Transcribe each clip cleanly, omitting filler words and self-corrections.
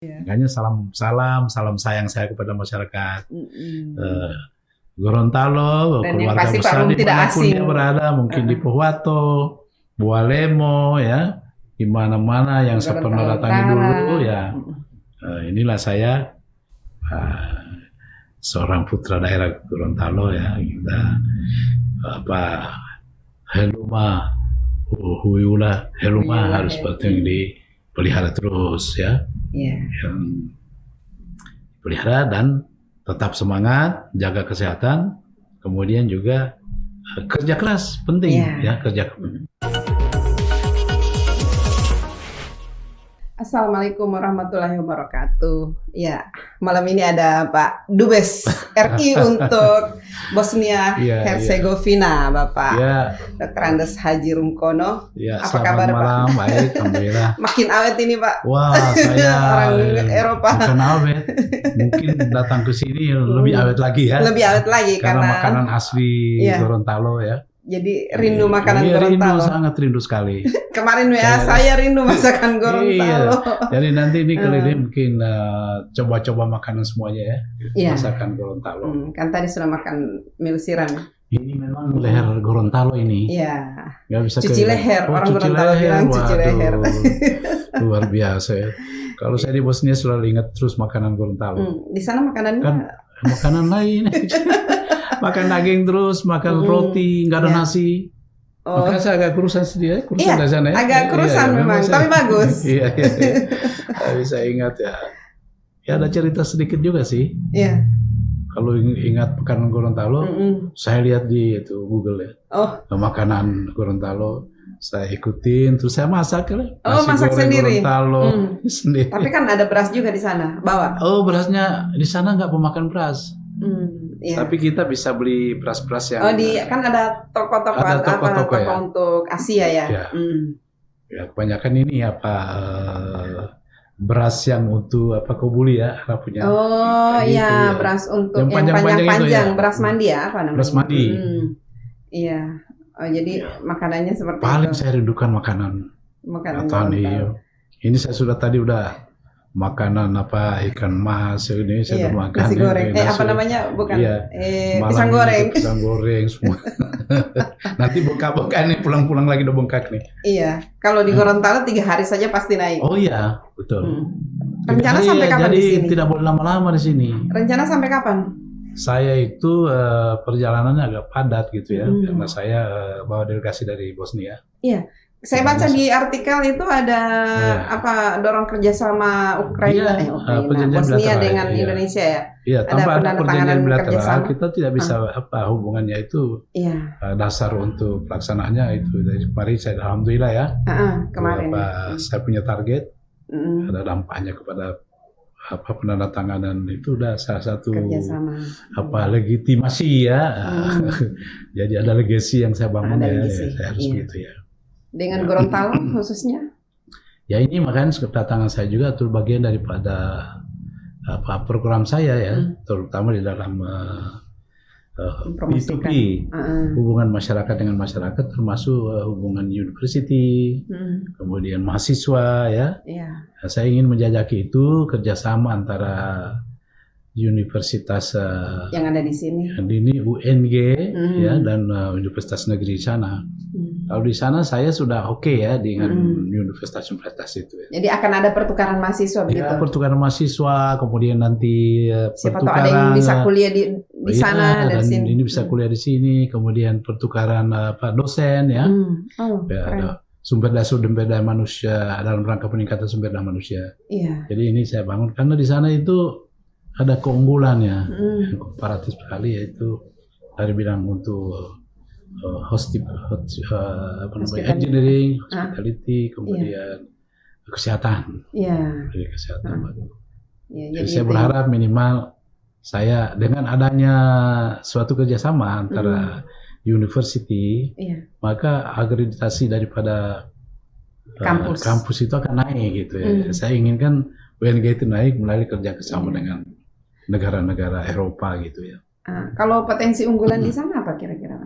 Iya. Makanya salam sayang saya kepada masyarakat Mm-mm. eh, Gorontalo, Dan yang keluarga pasti Pak besar Rum tidak dimanapun asing. dia berada, mungkin di Uh-uh. Pohuwato, Bualemo, ya, di mana-mana yang saya pernah Gorontalo datangi Utara. dulu, ya. Mm-mm. Inilah saya, eh, seorang putra daerah Gorontalo, ya. Kita apa Heluma, Huyula, Heluma Huyulah harus ya. penting dipelihara terus, ya. Iya. Yang pelihara dan tetap semangat, jaga kesehatan, kemudian juga kerja keras penting, Iya. ya, kerja. Assalamualaikum warahmatullahi wabarakatuh. Ya, malam ini ada Pak Dubes RI untuk Bosnia Iya, Herzegovina, Bapak Ya, Dr. Andes Haji Rumkono. ya, Apa selamat kabar, Pak? malam, baik, alhamdulillah. Makin awet ini, Pak. Wah, saya Orang Eropa. bukan awet, mungkin datang ke sini lebih awet lagi, ya. Lebih awet lagi Karena karena makanan asli Iya. Gorontalo, ya. jadi rindu makanan Iya, Gorontalo. sangat rindu sekali. Kemarin WA Iya. saya rindu masakan Iya, Gorontalo. jadi nanti ini keliling mungkin coba-coba makanan semuanya, ya, Iya. masakan Gorontalo. Kan tadi sudah makan mie siram. Ini memang leher Gorontalo ini. Iya. Nggak bisa Cuci leher, orang cuci Gorontalo bilang cuci Waduh, leher. luar biasa, ya. Kalau saya di Bosnia selalu ingat terus makanan Gorontalo. Di sana makanannya Kan makanan lain. Makan daging terus, makan roti, nggak ada Iya. nasi. Oh, Makanya saya agak kurusan sedikit, kurusan iya, dari sana, ya. agak kurusan memang, tapi bagus. Iya. Tapi saya ingat, ya. Ya ada cerita sedikit juga sih. Iya. Kalau ingat makanan Gorontalo, saya lihat di itu Google, ya. Oh, Makanan Gorontalo, saya ikutin, terus saya masak, ya. Oh, Nasi masak goreng sendiri. Gorontalo sendiri. tapi kan ada beras juga di sana, bawa. Oh, berasnya di sana nggak pemakan beras. Iya. Tapi kita bisa beli beras-beras yang Oh, kan ada toko-toko Ada toko-toko, ya. untuk Asia ya. Iya. Ya, kebanyakan ini beras yang untuk kobuli, ya, Arab punya. Oh Gitu, iya, ya. beras untuk Yang yang panjang-panjang itu, panjang-panjang, ya. beras mandi ya, apa namanya? Beras mandi. Iya. Oh, jadi makanannya seperti Paling itu. saya rindukan makanan Makanan Atau Gorontalo. ini saya sudah tadi udah makanan ikan mas ini saya Iya, udah makan. nasi goreng. Nasi- Apa namanya? Bukan. Iya. Malam Pisang ini goreng. Pisang goreng semua. Nanti bengkak-bengkak nih, pulang-pulang lagi udah bengkak nih. Iya. Kalau di Gorontalo 3 hari saja pasti naik. Oh iya, betul. Rencana Jadi, sampai kapan jadi di sini? tidak boleh lama-lama di sini. Rencana sampai kapan? Saya itu perjalanannya agak padat gitu, ya, Hmm. karena saya bawa delegasi dari Bosnia. Iya. Saya baca di artikel itu ada dorong kerjasama Ukraina, perjanjian Bosnia bilateral, dengan iya. Indonesia ya. Iya, tanpa ada penandatanganan perjanjian bilateral kerjasama. kita tidak bisa hubungannya itu. Iya. Dasar untuk pelaksanaannya itu dari kemarin saya alhamdulillah, ya. Kemarin. Saya punya target, Mm-mm. ada dampaknya kepada penandatanganan itu udah salah satu Kerjasama. legitimasi, ya. Jadi ada legasi yang saya bangun, Ada ya, legasi, saya harus iya. gitu, ya. Dengan Gorontalo khususnya. Ya ini makanya kedatangan saya juga itu bagian daripada program saya, ya, terutama di dalam Mempromosikan. B2B, hubungan masyarakat dengan masyarakat, termasuk hubungan university, kemudian mahasiswa, ya. Iya. Nah, saya ingin menjajaki itu kerjasama antara universitas Yang ada di sini. ini UNG, ya, dan universitas negeri di sana. Kalau di sana saya sudah oke, ya, dengan universitas-universitas itu, ya. Jadi akan ada pertukaran mahasiswa begitu. Ya, pertukaran mahasiswa, kemudian nanti Siapa tahu ada yang bisa kuliah di iya, sana dari dan sini. ini bisa kuliah di sini, kemudian pertukaran dosen, ya. Oh, Ya, keren. ada sumber daya manusia dalam rangka peningkatan sumber daya manusia. Iya. Jadi ini saya bangun karena di sana itu ada keunggulannya yang komparatif sekali, yaitu dari bidang untuk engineering, hospitality, kemudian kesehatan. Iya. Jadi kesehatan bagus. Iya, Jadi saya berharap minimal saya dengan adanya suatu kerjasama antara university, maka akreditasi daripada kampus itu akan naik gitu, ya. Saya inginkan UNG itu naik melalui kerja sama dengan negara-negara Eropa gitu, ya. Kalau potensi unggulan di sana apa kira-kira?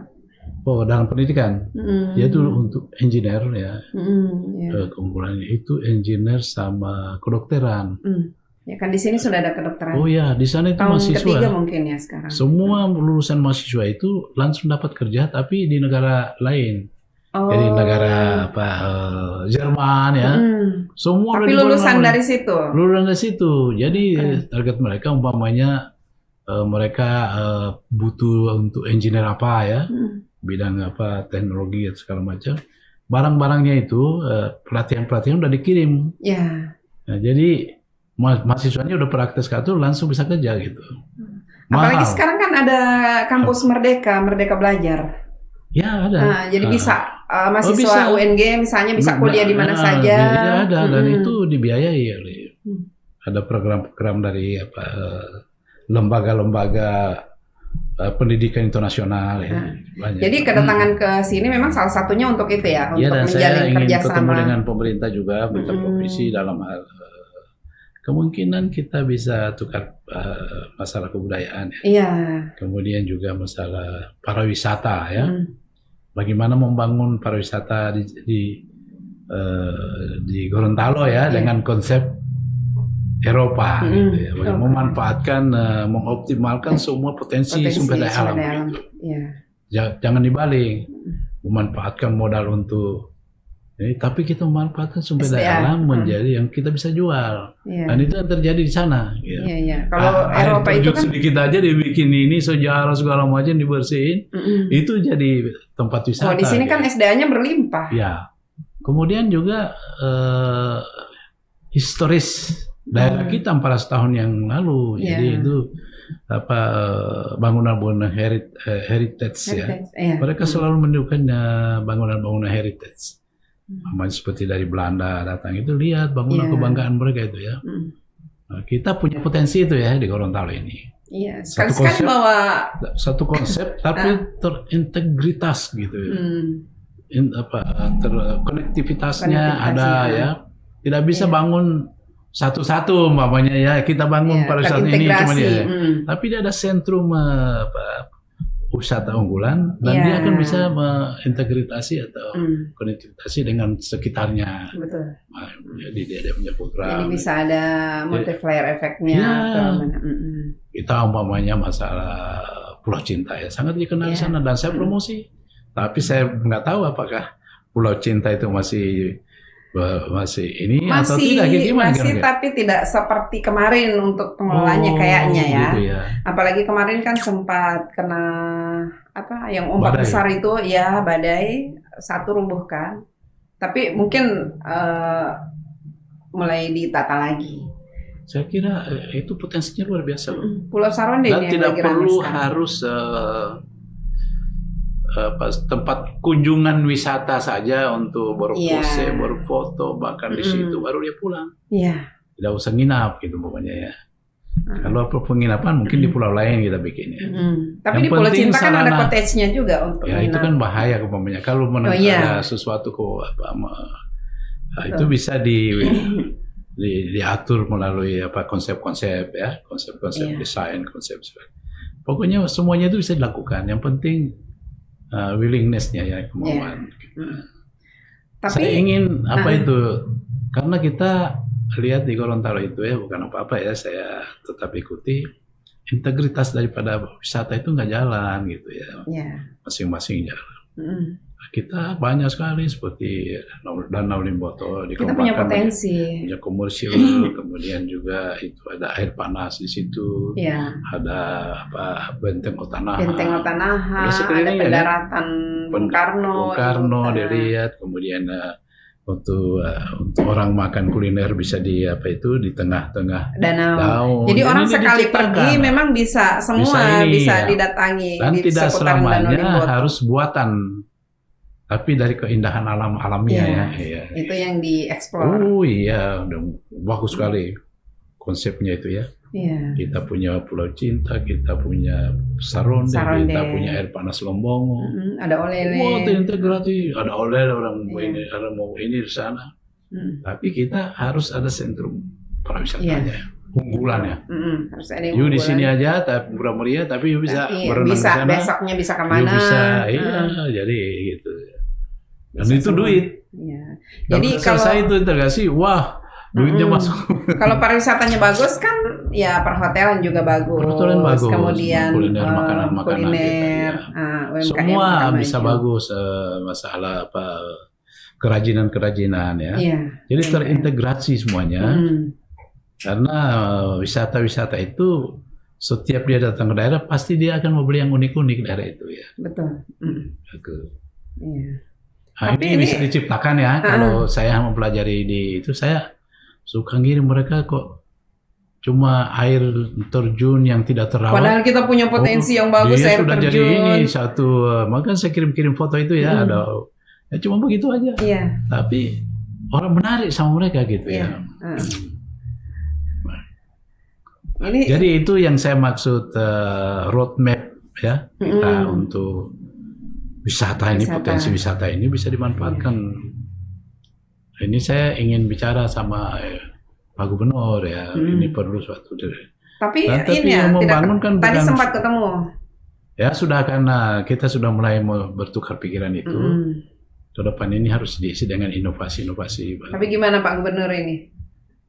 Oh, dalam pendidikan, yaitu untuk engineer, ya. Ya. Keunggulannya itu engineer sama kedokteran. Ya kan di sini sudah ada kedokteran. Oh ya, di sana itu tahun mahasiswa. ketiga mungkin ya sekarang. Semua lulusan mahasiswa itu langsung dapat kerja, tapi di negara lain. Jadi negara Jerman ya. Semua tapi lulusan dari situ. Lulusan dari situ. Jadi target mereka umpamanya mereka butuh untuk engineer apa ya, bidang apa, teknologi atau segala macam. Barang-barangnya itu pelatihan-pelatihan udah dikirim. Ya. Nah, jadi mahasiswanya udah praktek satu langsung bisa kerja gitu. Apalagi sekarang kan ada kampus Merdeka Belajar. Ya ada. Nah, jadi bisa mahasiswa UNG misalnya bisa kuliah di mana saja. Ya ada dan itu dibiayai oleh ada program-program dari lembaga-lembaga pendidikan internasional ya. Banyak. Jadi kedatangan ke sini memang salah satunya untuk itu ya, untuk dan menjalin kerjasama. Saya ingin ketemu dengan pemerintah juga, pemerintah provinsi dalam hal kemungkinan kita bisa tukar masalah kebudayaan ya. Iya. Kemudian juga masalah pariwisata ya. Bagaimana membangun pariwisata di Gorontalo ya dengan konsep Eropa gitu ya. Bagaimana memanfaatkan mengoptimalkan semua potensi sumber daya alam. Gitu. Ya. Jangan dibalik. Memanfaatkan modal untuk tapi kita memanfaatkan sumber daya alam menjadi yang kita bisa jual. Dan itu yang terjadi di sana. Ya. Kalau Eropa itu kan sedikit aja dibikin ini sejarah segala macam dibersihin, itu jadi tempat wisata. Di sini kan SDA-nya berlimpah. Ya. Kemudian juga historis daerah kita 400 tahun yang lalu. Jadi itu bangunan-bangunan heritage ya. Mereka selalu menunjukkan bangunan-bangunan heritage. Seperti dari Belanda datang itu lihat bangunan kebanggaan mereka itu ya. Nah, kita punya potensi itu ya di Gorontalo ini. Iya. Sekali-sekali bawa satu konsep tapi terintegritas gitu. Konektivitasnya ada ya. Tidak bisa bangun satu-satu umpamanya ya kita bangun pariwisata ini cuma dia. Tapi dia ada sentrum wisata unggulan dan dia akan bisa mengintegritasi atau konektivitas dengan sekitarnya. Betul. Jadi dia punya program. Jadi bisa ada multiplier efeknya. Kita umpamanya masalah Pulau Cinta ya sangat dikenal di sana dan saya promosi. Tapi saya nggak tahu apakah Pulau Cinta itu masih ini atau tidak gimana? Masih tapi tidak seperti kemarin untuk pengelolanya kayaknya ya. Gitu ya. Apalagi kemarin kan sempat kena yang ombak besar itu ya badai satu rumbuhkan. Tapi mungkin mulai ditata lagi. Saya kira itu potensinya luar biasa loh. Pulau Saronde dan tidak perlu harus tempat kunjungan wisata saja untuk berpose, berfoto, bahkan di situ baru dia pulang. Tidak usah nginap gitu pokoknya ya. Kalau penginapan mungkin di pulau lain kita bikin ya. Tapi di Pulau Cinta kan ada cottage-nya juga untuk ya itu kan bahaya umpamanya. Kalau ada sesuatu itu bisa diatur melalui konsep-konsep ya, konsep-konsep desain, konsep. Pokoknya semuanya itu bisa dilakukan. Yang penting willingness-nya ya, kemauan. Tapi, saya ingin itu karena kita lihat di Gorontalo itu ya bukan apa-apa ya, saya tetap ikuti integritas daripada wisata itu nggak jalan gitu ya, masing-masing jalan. Kita banyak sekali seperti Danau Limboto di kita punya potensi, punya komersial, kemudian juga itu ada air panas di situ, ada Benteng Otanaha, ada pendaratan Bung Karno dilihat, kemudian untuk orang makan kuliner bisa di tengah-tengah danau. Jadi orang sekali pergi memang bisa semua bisa didatangi dan tidak selamanya harus buatan. Tapi dari keindahan alam alamiah ya. Itu yang dieksplor. Oh iya, bagus sekali konsepnya itu ya. Kita punya Pulau Cinta, kita punya Saronde, kita punya air panas Lombongo. Ada olele. Terintegrasi, ada olele orang mau ini di sana. Tapi kita harus ada sentrum pariwisatanya. Unggulan ya. Harus ada unggulan. Di sini aja, tapi murah-meriah, tapi bisa berenang di sana. Besoknya bisa kemana? Bisa, jadi gitu. Dan bisa itu duit. Jadi kalau saya itu integrasi, wah duitnya masuk Kalau pariwisatanya bagus kan, ya perhotelan juga bagus. Perhotelan bagus. Kemudian kuliner, makanan-makanan kuliner, gitu, ya. Semua bisa bagus. Masalah apa kerajinan-kerajinan ya. Jadi terintegrasi semuanya. Karena wisata-wisata itu setiap dia datang ke daerah pasti dia akan mau beli yang unik-unik daerah itu ya. Betul. Nah, ini bisa diciptakan ya. Kalau saya mempelajari di itu, saya suka ngirim mereka kok cuma air terjun yang tidak terawat. Padahal kita punya potensi yang bagus, dia air sudah terjun. Jadi ini satu, maka saya kirim-kirim foto itu ya. Ada ya cuma begitu aja. Tapi orang menarik sama mereka gitu ya. Jadi itu yang saya maksud roadmap ya kita untuk wisata ini, potensi wisata ini bisa dimanfaatkan. Ini saya ingin bicara sama Pak Gubernur ya, ini perlu suatu. Tapi ini ya, yang membangun kan tadi sempat ketemu. Ya sudah, karena kita sudah mulai bertukar pikiran itu. Ke depan ini harus diisi dengan inovasi-inovasi. Tapi gimana Pak Gubernur ini?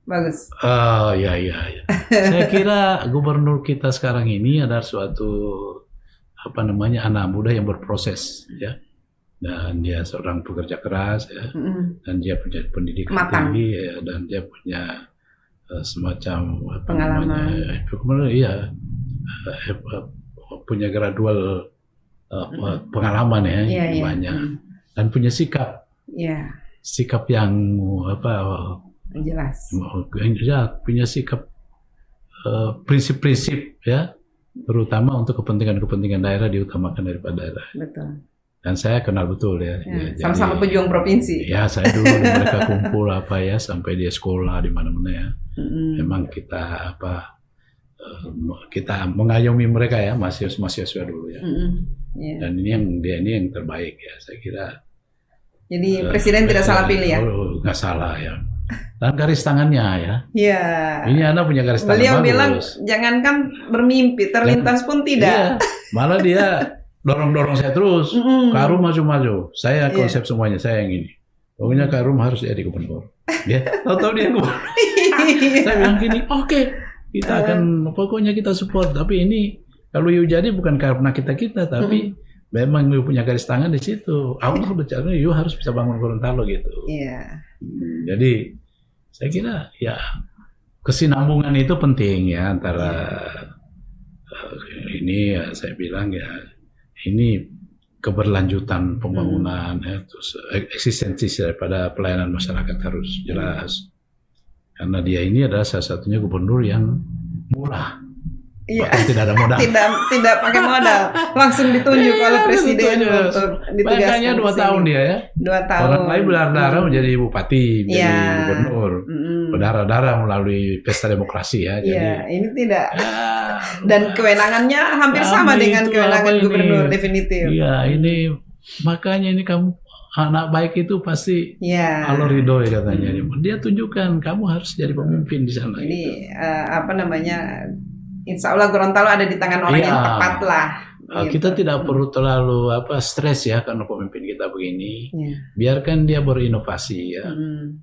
Bagus. Ya. Saya kira gubernur kita sekarang ini adalah suatu anak muda yang berproses ya, dan dia seorang pekerja keras ya, dan dia punya pendidikan tinggi ya, dan dia punya semacam pengalaman. Punya gradual pengalaman ya, banyak, dan punya sikap yang jelas. Punya sikap prinsip-prinsip ya. Terutama untuk kepentingan daerah diutamakan daripada daerah. Betul. Dan saya kenal betul ya. Sama-sama pejuang provinsi. Ya, saya dulu mereka kumpul sampai dia sekolah di mana-mana ya. Memang kita kita mengayomi mereka ya, mahasiswa dulu ya. Dan ini yang terbaik ya, saya kira. Jadi presiden tidak salah pilih ya? Nggak salah ya. Dan garis tangannya ya. Iya. Ini Anda punya garis tangan bagus. Beliau bilang jangankan bermimpi, terlintas pun tidak. Iya. Malah dia dorong saya terus. Karum maju-maju. Saya konsep semuanya, saya yang ini. Pokoknya Karum harus jadi gubernur. Ya, tahu dia gubernur. Saya bilang gini, oke, kita akan pokoknya kita support. Tapi ini kalau you jadi bukan karena kita, tapi memang you punya garis tangan di situ. Allah bicara, you harus bisa bangun Gorontalo gitu. Iya. Jadi saya kira ya kesinambungan itu penting ya antara ini ya, saya bilang ya ini keberlanjutan pembangunan ya, terus eksistensi daripada pelayanan masyarakat harus jelas, karena dia ini adalah salah satunya gubernur yang murah. Bahkan tidak ada modal. Tidak pakai modal, langsung ditunjuk oleh presiden untuk ditugaskan. Makanya 2 tahun dia ya. 2 tahun. Orang lain berdarah menjadi bupati, menjadi gubernur, berdarah-darah melalui pesta demokrasi ya. Jadi ini tidak. Dan kewenangannya hampir sama dengan kewenangan gubernur definitif. Iya, ini makanya ini kamu anak baik itu pasti Allah ridho ya katanya. Dia tunjukkan kamu harus jadi pemimpin di sana. Ini Insya Allah Gorontalo ada di tangan orang yang tepat lah. Kita tidak perlu terlalu stres ya karena pemimpin kita begini. Biarkan dia berinovasi ya.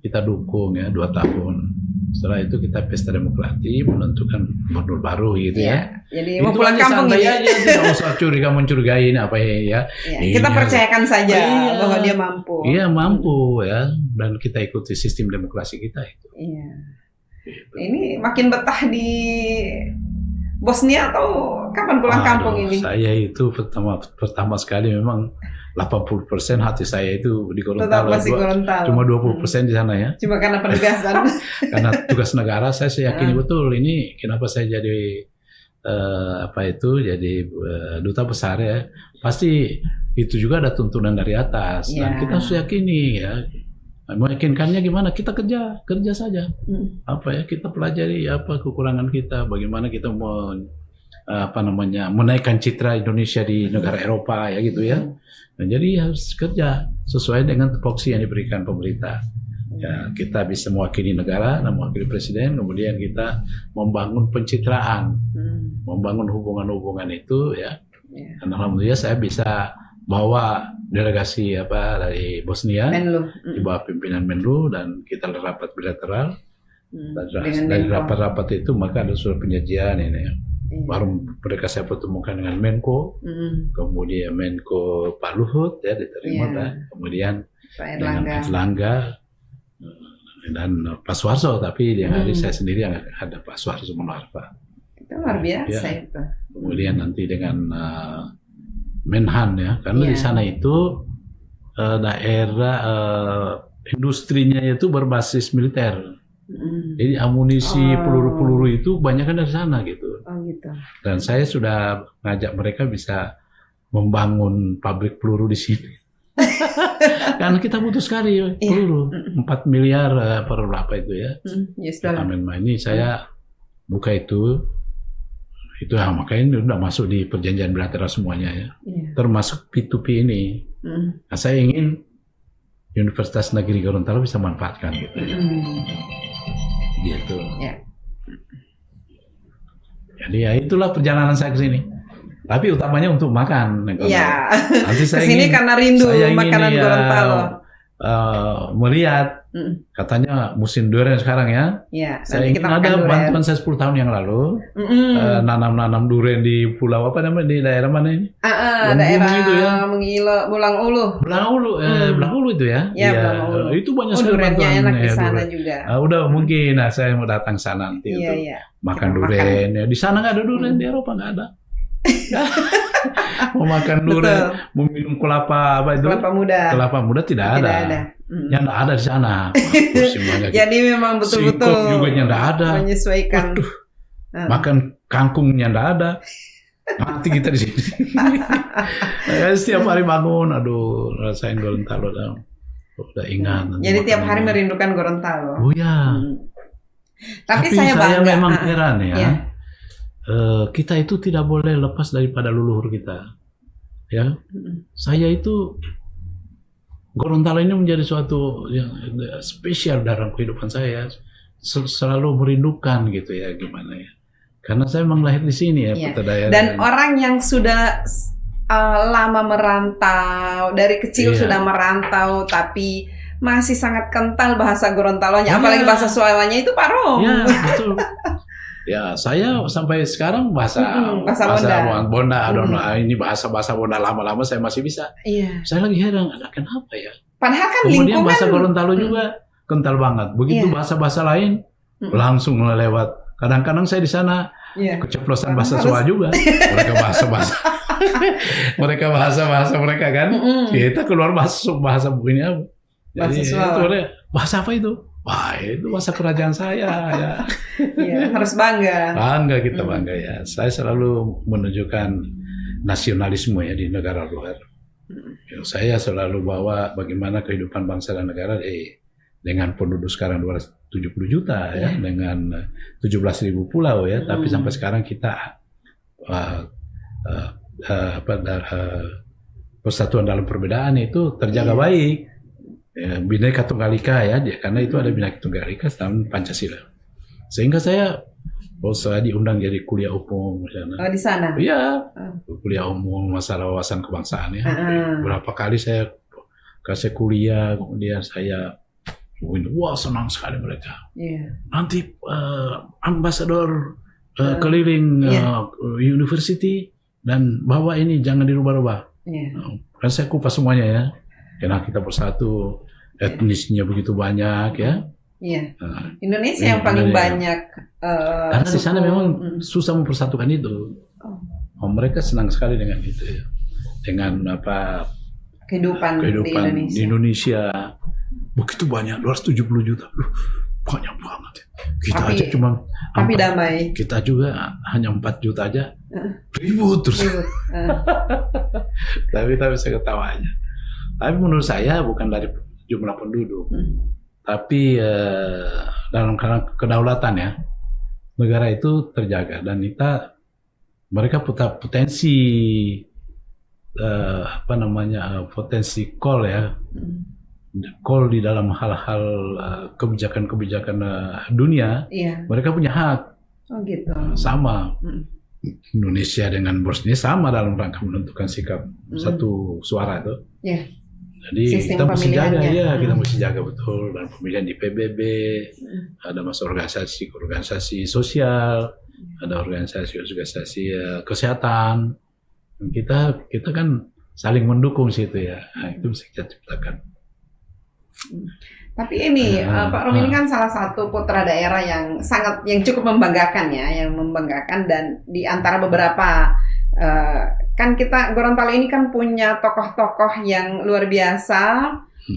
Kita dukung ya 2 tahun. Setelah itu kita pesta demokrasi menentukan gubernur baru gitu ya. Jadi mau pulang kampung ini. Tidak usah mencurigai apa ya. Kita percayakan saja bahwa dia mampu. Iya mampu ya, dan kita ikuti sistem demokrasi kita itu. Iya. Ini makin betah di Bosnia atau kapan pulang kampung ini? Saya itu pertama sekali memang 80% hati saya itu di Gorontalo. Cuma 20% di sana ya. Cuma karena penugasan. Karena tugas negara saya yakini betul ini kenapa saya jadi jadi duta besar ya. Pasti itu juga ada tuntunan dari atas dan kita harus yakini ya. Meyakinkannya gimana? Kita kerja saja. Kita pelajari kekurangan kita, bagaimana kita mau menaikkan citra Indonesia di negara Eropa ya gitu ya. Dan jadi harus kerja sesuai dengan tupoksi yang diberikan pemerintah. Ya, kita bisa mewakili negara dan mewakili presiden, kemudian kita membangun pencitraan, membangun hubungan-hubungan itu ya. Dan alhamdulillah saya bisa bawa delegasi dari Bosnia di bawah pimpinan Menlu dan kita rapat bilateral Dari rapat-rapat itu maka ada surat penjanjian ini. Baru mereka saya pertemukan dengan Menko, kemudian Menko Pak Luhut ya diterima, kemudian dengan Erlangga dan Pak Suharto, tapi di hari saya sendiri yang ada Pak Suharto Monoarfa. Itu luar biasa itu. Kemudian nanti dengan Menhan ya, karena di sana itu daerah industrinya itu berbasis militer. Jadi amunisi peluru-peluru itu kebanyakan dari sana gitu. Gitu. Dan saya sudah ngajak mereka bisa membangun pabrik peluru di sini. Karena kita butuh sekali peluru, 4 miliar per berapa itu ya. Ini saya buka itu ya, makanya udah masuk di perjanjian bilateral semuanya ya. Termasuk P2P ini. Nah, saya ingin Universitas Negeri Gorontalo bisa manfaatkan gitu. Gitu. Jadi ya itulah perjalanan saya ke sini. Tapi utamanya untuk makan. Iya. Nanti saya kesini karena rindu makanan Gorontalo. Melihat katanya musim durian sekarang ya. Saya ingin ada bantuan saya 10 tahun yang lalu nanam durian di pulau apa namanya, di daerah mana ini? Daerah itu ya. Bulang Ulu. Bulang Ulu itu ya. Bulang Ulu. Itu banyak sekali duriannya enak di sana durian juga. Udah mungkin saya mau datang sana nanti untuk makan durian. Ya, di sana nggak ada durian, di Eropa nggak ada. Mau makan durian, mau minum kelapa apa itu? Kelapa muda tidak ada. Yang nggak ada di sana. Jadi memang betul-betul juga yang nggak ada. Menyesuaikan. Makan kangkungnya nggak ada. Mati kita di sini. Setiap hari bangun, aduh, rasain Gorontalo dah. Udah ingat. Jadi tiap hari merindukan Gorontalo. Oh ya. Tapi saya bangga. Memang heran ya. Kita itu tidak boleh lepas daripada leluhur kita. Ya. Saya itu Gorontalo ini menjadi suatu yang spesial dalam kehidupan saya. Selalu merindukan gitu ya, gimana ya. Karena saya memang lahir di sini ya, Putra Daya. Dan orang yang sudah lama merantau, dari kecil sudah merantau, tapi masih sangat kental bahasa Gorontalonya, apalagi bahasa Suawanya itu Pak Rom. Ya, betul. Ya, saya sampai sekarang bahasa Bonda, ini bahasa Bonda lama-lama saya masih bisa. Saya lagi heran, ada kenapa ya? Padahal kan kemudian lingkungan bahasa Gorontalo juga kental banget. Begitu bahasa-bahasa lain langsung lewat. Kadang-kadang saya di sana keceplosan bahasa Jawa juga. Mereka bahasa mereka kan. Kita keluar bahasa ini apa? Jadi bahasa apa itu? Wah, itu bahasa kerajaan saya ya. Harus bangga. Kita bangga ya. Saya selalu menunjukkan nasionalisme ya di negara luar. Saya selalu bawa bagaimana kehidupan bangsa dan negara dengan penduduk sekarang 270 juta ya, dengan 17.000 pulau ya, tapi sampai sekarang kita persatuan dalam perbedaan itu terjaga baik. Bhinneka Tunggal Ika ya, karena itu ada Bhinneka Tunggal Ika dalam Pancasila. Sehingga saya diundang jadi kuliah umum di sana. Iya, kuliah umum masalah wawasan kebangsaan ya. Berapa kali saya kasih kuliah, kemudian saya wah senang sekali mereka. Nanti ambasador keliling university dan bawa ini jangan dirubah-rubah. Kan saya kupas semuanya ya. Karena kita bersatu, etnisnya begitu banyak ya. Indonesia yang paling banyak. Karena di sana memang susah mempersatukan itu. Mereka senang sekali dengan itu ya. Dengan kehidupan di Indonesia. Begitu banyak, 270 juta. Banyak banget. Kita aja cuma damai. Kita juga hanya 4 juta aja. Ribut terus. Tapi saya ketawa aja. Tapi menurut saya bukan dari jumlah penduduk, tapi dalam kedaulatan ya, negara itu terjaga dan mereka punya potensi potensi call di dalam hal-hal kebijakan-kebijakan dunia, mereka punya hak. Sama. Indonesia dengan Bosnia sama dalam rangka menentukan sikap satu suara itu. Jadi kita mesti jaga ya, kita mesti jaga betul, dan pemilihan di PBB, ada masuk organisasi sosial, ada organisasi kesehatan. Kita kan saling mendukung situ ya. Nah, itu bisa kita ciptakan. Tapi ini Pak Rum ini kan salah satu putra daerah yang cukup membanggakan ya, yang membanggakan, dan di antara beberapa kan kita Gorontalo ini kan punya tokoh-tokoh yang luar biasa.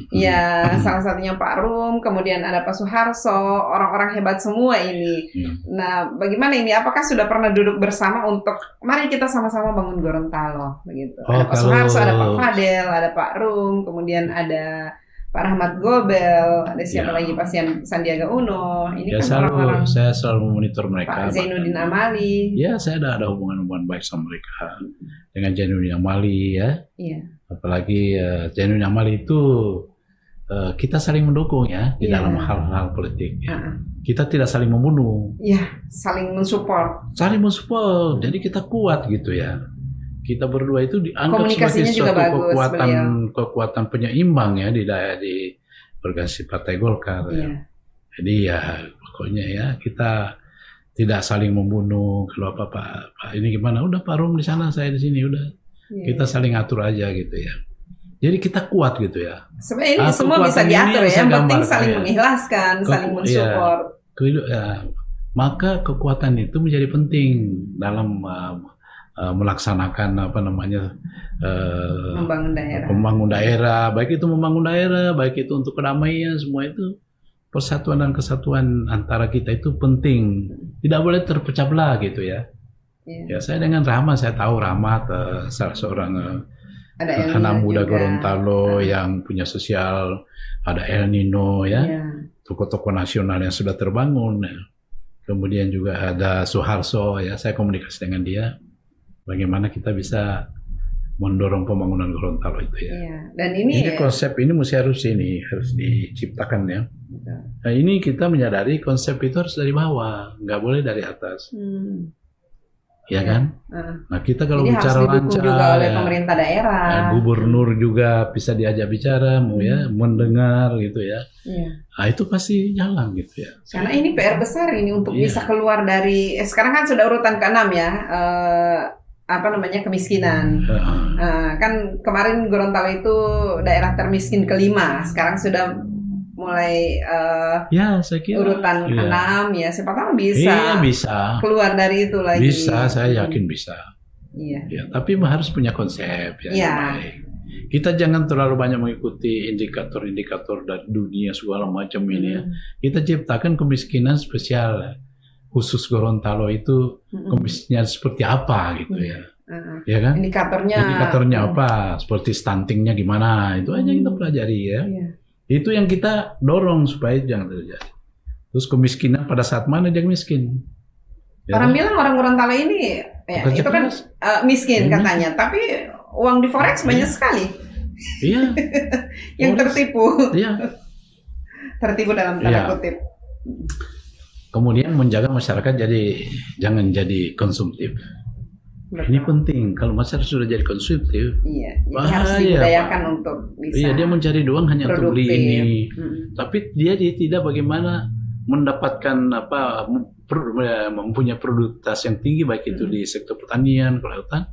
Ya, salah satunya Pak Rum, kemudian ada Pak Suharso, orang-orang hebat semua ini. Nah, bagaimana ini? Apakah sudah pernah duduk bersama untuk mari kita sama-sama bangun Gorontalo, begitu? Ada Pak Suharso, ada Pak Fadel, ada Pak Rum, kemudian ada Pak Rahmat Gobel, ada siapa lagi, Pak Sandiaga Uno. Ini kan orang-orang. Saya selalu memonitor mereka. Pak Zainuddin Amali. Ya, saya ada hubungan baik sama mereka dengan Zainuddin Amali ya. Iya. Apalagi Zainuddin Amali itu kita saling mendukung ya di dalam hal-hal politik. Ya. Kita tidak saling membunuh. Iya, saling mensupport. Saling mensupport. Jadi kita kuat gitu ya. Kita berdua itu dianggap sebagai suatu kekuatan penyeimbang ya di organisasi Partai Golkar. Ya. Jadi ya pokoknya ya kita tidak saling membunuh. Kalau apa ini gimana? Udah Pak Rum di sana, saya di sini, udah kita saling atur aja gitu ya. Jadi kita kuat gitu ya. Sebenarnya ini semua bisa diatur ya. Yang penting saling mengikhlaskan, saling mensupport. Maka kekuatan itu menjadi penting dalam melaksanakan membangun daerah, baik itu membangun daerah, baik itu untuk kedamaian, semua itu persatuan dan kesatuan antara kita itu penting, tidak boleh terpecah belah gitu ya. Ya, saya dengan Rahmat, saya tahu Rahmat salah seorang anak muda Gorontalo yang punya sosial, ada El Nino ya, tokoh-tokoh nasional yang sudah terbangun. Kemudian juga ada Suharso ya, saya komunikasi dengan dia. Bagaimana kita bisa mendorong pembangunan Gorontalo itu ya. Dan ini konsep ini harus diciptakan ya. Nah, ini kita menyadari konsep itu harus dari bawah, nggak boleh dari atas. Ya kan? Nah, kita kalau jadi bicara lancar juga oleh pemerintah daerah. Gubernur juga bisa diajak bicara, mendengar gitu ya. Nah, itu pasti jalan gitu ya. Karena ini PR besar ini untuk bisa keluar dari sekarang kan sudah urutan ke-6 ya. Kemiskinan. Kan kemarin Gorontalo itu daerah termiskin ke-5, sekarang sudah mulai saya kira, urutan 6 ya, siapa tahu bisa keluar dari itu lagi. Bisa, saya yakin bisa. Ya, tapi harus punya konsep yang baik. Kita jangan terlalu banyak mengikuti indikator-indikator dari dunia segala macam ini ya. Kita ciptakan kemiskinan spesial. Khusus Gorontalo itu kemiskinan seperti apa gitu ya. Ya kan? Indikatornya apa? Seperti stuntingnya gimana? Itu aja kita pelajari ya. Itu yang kita dorong supaya jangan terjadi. Terus kemiskinan pada saat mana dia miskin? Ya, orang bilang orang Gorontalo ini itu kan miskin katanya, tapi uang di forex banyak sekali. Iya. Yang tertipu. Iya. Tertipu dalam tanda kutip. Kemudian menjaga masyarakat jangan jadi konsumtif. Betul. Ini penting. Kalau masyarakat sudah jadi konsumtif, jadi harus dibudayakan untuk bisa. Dia mencari doang hanya untuk beli ini. Tapi dia tidak bagaimana mendapatkan mempunyai produktivitas yang tinggi, baik itu di sektor pertanian, kelautan,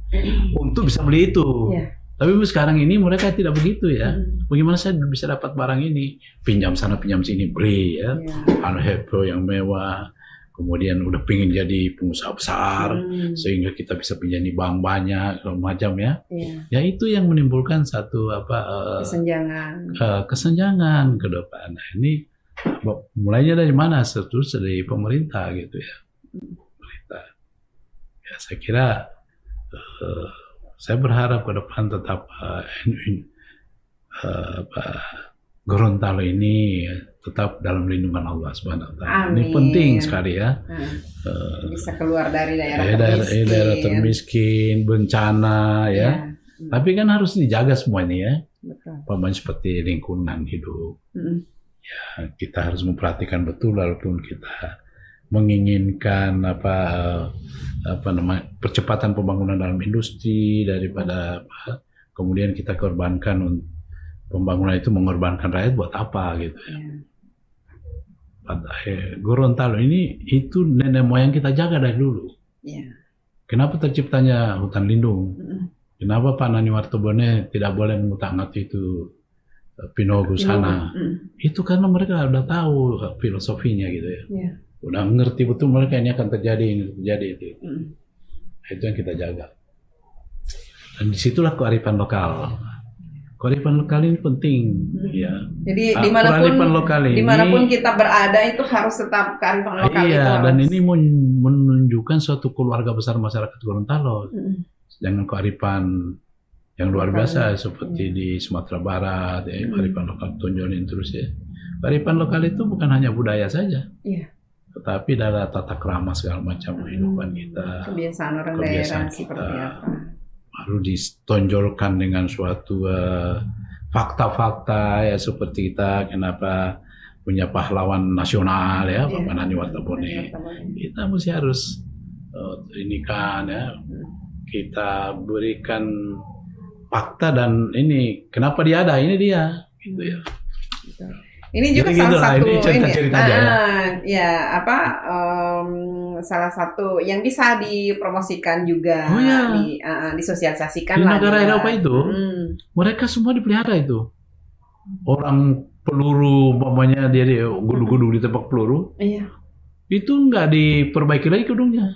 untuk bisa beli itu. Tapi sekarang ini mereka tidak begitu ya. Bagaimana saya bisa dapat barang ini? Pinjam sana, pinjam sini, beli ya. Halo yang mewah. Kemudian udah pengen jadi pengusaha besar, sehingga kita bisa pinjam di bank banyak, macam ya. Ya itu yang menimbulkan satu kesenjangan ke depan. Nah, ini mulainya dari mana? Terus dari pemerintah gitu ya. Pemerintah. Ya saya kira. Saya berharap ke depan tetap Gorontalo ini tetap dalam lindungan Allah Subhanahu wa taala. Ini penting sekali ya. Bisa keluar dari daerah termiskin, bencana ya. Tapi kan harus dijaga semuanya ya. Umpamanya seperti lingkungan hidup. Ya, kita harus memperhatikan betul walaupun kita menginginkan percepatan pembangunan dalam industri daripada kemudian kita korbankan pembangunan itu mengorbankan rakyat buat apa gitu. Gorontalo ini itu nenek moyang kita jaga dari dulu. Kenapa terciptanya hutan lindung? Kenapa Pak Nani Wartobone tidak boleh mengutak-ngatik itu Pinogo sana? Itu karena mereka udah tahu filosofinya gitu ya. Udah ngerti betul mereka ini akan terjadi, ini terjadi itu. Itu yang kita jaga. Dan disitulah kearifan lokal. Kearifan lokal ini penting, ya. Jadi dimanapun kita berada itu harus tetap kearifan lokal. Iya, dan ini menunjukkan suatu keluarga besar masyarakat Gorontalo dengan kearifan yang luar biasa seperti di Sumatera Barat, ya, kearifan lokal tonjolin terus ya. Kearifan lokal itu bukan hanya budaya saja, tetapi dalam tata krama segala macam kehidupan kita, kebiasaan orang daerah seperti apa. Baru ditonjolkan dengan suatu fakta-fakta ya seperti kita kenapa punya pahlawan nasional ya Bapak Nani Wartobone. Kita mesti harus ini kan ya kita berikan fakta dan ini kenapa dia ada ini dia gitu ya. Ini juga jadi salah satu ini cerita aja salah satu yang bisa dipromosikan juga disosialisasikan di negara Eropa itu mereka semua dipelihara itu orang peluru umpamanya dia gudu-gudu di tempat peluru itu nggak diperbaiki lagi gedungnya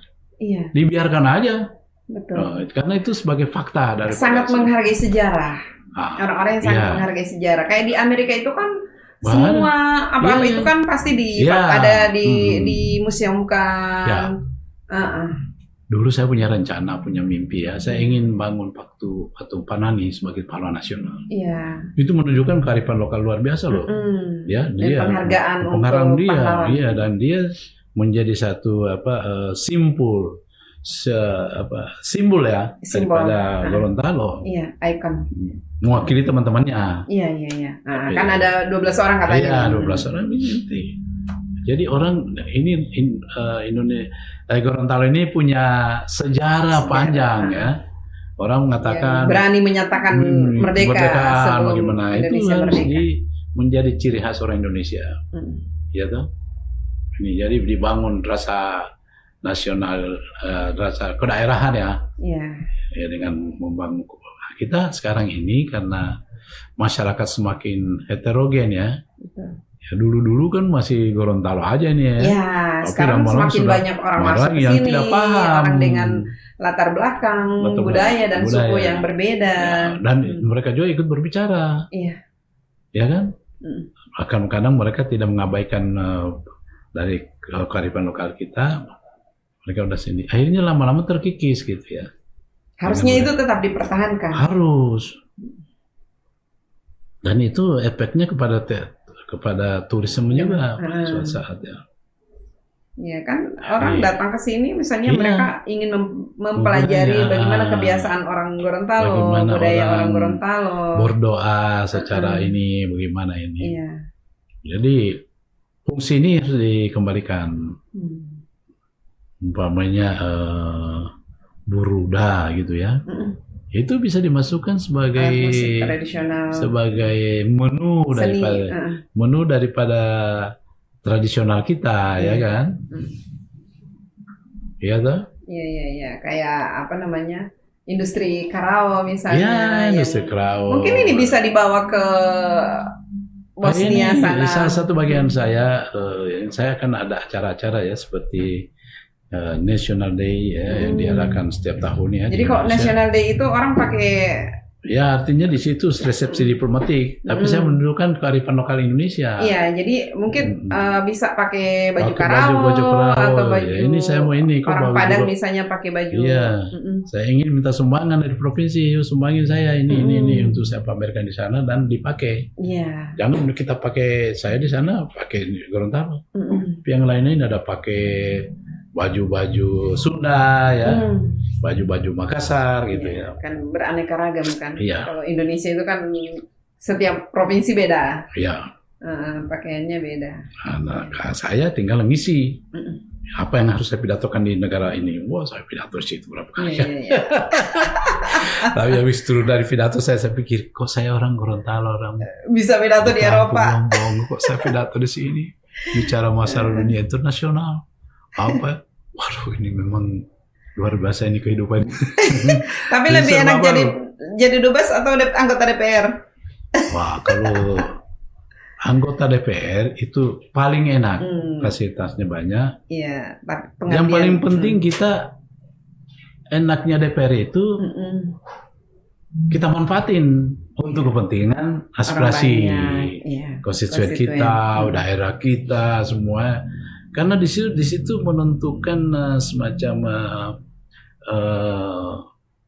dibiarkan aja. Betul. Karena itu sebagai fakta dari sangat menghargai sejarah orang-orang yang sangat menghargai sejarah kayak di Amerika itu kan semua apa-apa itu kan pasti ada dimuseumkan. Dulu saya punya rencana, punya mimpi ya. Saya ingin bangun patung Panani sebagai pahlawan nasional. Itu menunjukkan kearifan lokal luar biasa loh. Ya, dia penghargaan untuk dia, pahlawan. Iya, dan dia menjadi satu simbol ya daripada Gorontalo. Ikon. Mewakili teman-temannya. Iya. Kan ada 12 orang katanya. Iya, 12 orang ini. Jadi orang ini Indonesia Gorontalo ini punya sejarah panjang ya. Orang mengatakan berani menyatakan merdeka sebelum bagaimana itu harus menjadi ciri khas orang Indonesia. Ya toh? Ini jadi dibangun rasa nasional, rasa kedaerahan ya. Ya dengan membangun kita sekarang ini karena masyarakat semakin heterogen ya. Ya dulu kan masih Gorontalo aja nih ya. Tapi sekarang semakin banyak orang masuk ke sini, orang dengan latar belakang budaya dan suku yang berbeda. Dan mereka juga ikut berbicara. Ya kan? Kadang-kadang mereka tidak mengabaikan dari kearifan lokal kita. Mereka udah sini. Akhirnya lama-lama terkikis gitu ya. Harusnya itu tetap dipertahankan. Harus. Dan itu efeknya kepada turisme juga suatu saat ya. Ya kan orang datang ke sini misalnya mereka ingin mempelajari bagaimana kebiasaan orang Gorontalo, budaya orang Gorontalo. Berdoa secara ini bagaimana ini. Jadi fungsi ini harus dikembalikan. Umpamanya buruda gitu ya. Itu bisa dimasukkan sebagai menu daripada tradisional kita ya kan? Iya toh? Iya kayak apa namanya? Industri karao misalnya. Industri karao. Mungkin ini bisa dibawa ke Bosnia sana. Salah satu bagian saya akan ada acara-acara ya seperti National Day ya, yang diadakan setiap tahun ya. Jadi kok National Day itu orang pakai ya artinya di situ resepsi diplomatik, tapi saya menunjukkan kearifan lokal Indonesia. Iya, jadi mungkin bisa pakai baju karao atau baju. Ya, ini saya mau ini orang Padang misalnya pakai baju. Iya. Saya ingin minta sumbangan dari provinsi, sumbangin saya ini untuk saya pamerkan di sana dan dipakai. Iya. Jangan kita pakai saya di sana pakai Gorontalo. Tapi yang lainnya ada pakai baju-baju Sunda ya, baju-baju Makassar gitu ya. Kan beraneka ragam kan. Iya. Kalau Indonesia itu kan setiap provinsi beda. Iya. Pakaiannya beda. Nah, saya tinggal ngisi. apa yang harus saya pidatokan di negara ini? Wah, saya pidato di situ berapa kali. Tapi habis turun dari pidato saya pikir, kok saya orang Gorontalo, orang bisa pidato di Eropa. Kok saya pidato di sini? Bicara masalah dunia internasional. Apa? Waduh, ini memang luar biasa ini kehidupan. Tapi lebih enak jadi dubes atau anggota DPR? Wah, kalau anggota DPR itu paling enak, fasilitasnya banyak. Iya, yang paling penting kita enaknya DPR itu kita manfaatin untuk kepentingan aspirasi konstituen kita, daerah kita, semua. Karena di situ menentukan semacam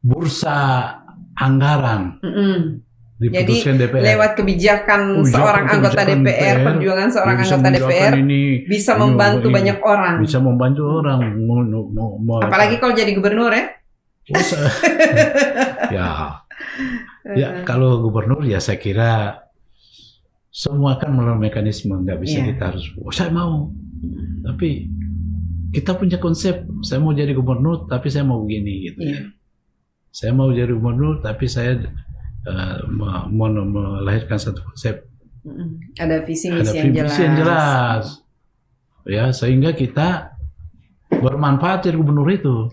bursa anggaran. Jadi DPR. Lewat kebijakan seorang anggota DPR, perjuangan seorang anggota DPR bisa membantu banyak orang. Bisa membantu orang. Apalagi kalau jadi gubernur ya. Ya kalau gubernur ya saya kira semua kan melalui mekanisme, nggak bisa kita harus saya mau. Tapi kita punya konsep, saya mau jadi gubernur tapi saya mau begini gitu ya. Saya mau jadi gubernur tapi saya melahirkan satu konsep. Ada visi misi yang jelas. Ya, sehingga kita bermanfaat jadi gubernur itu.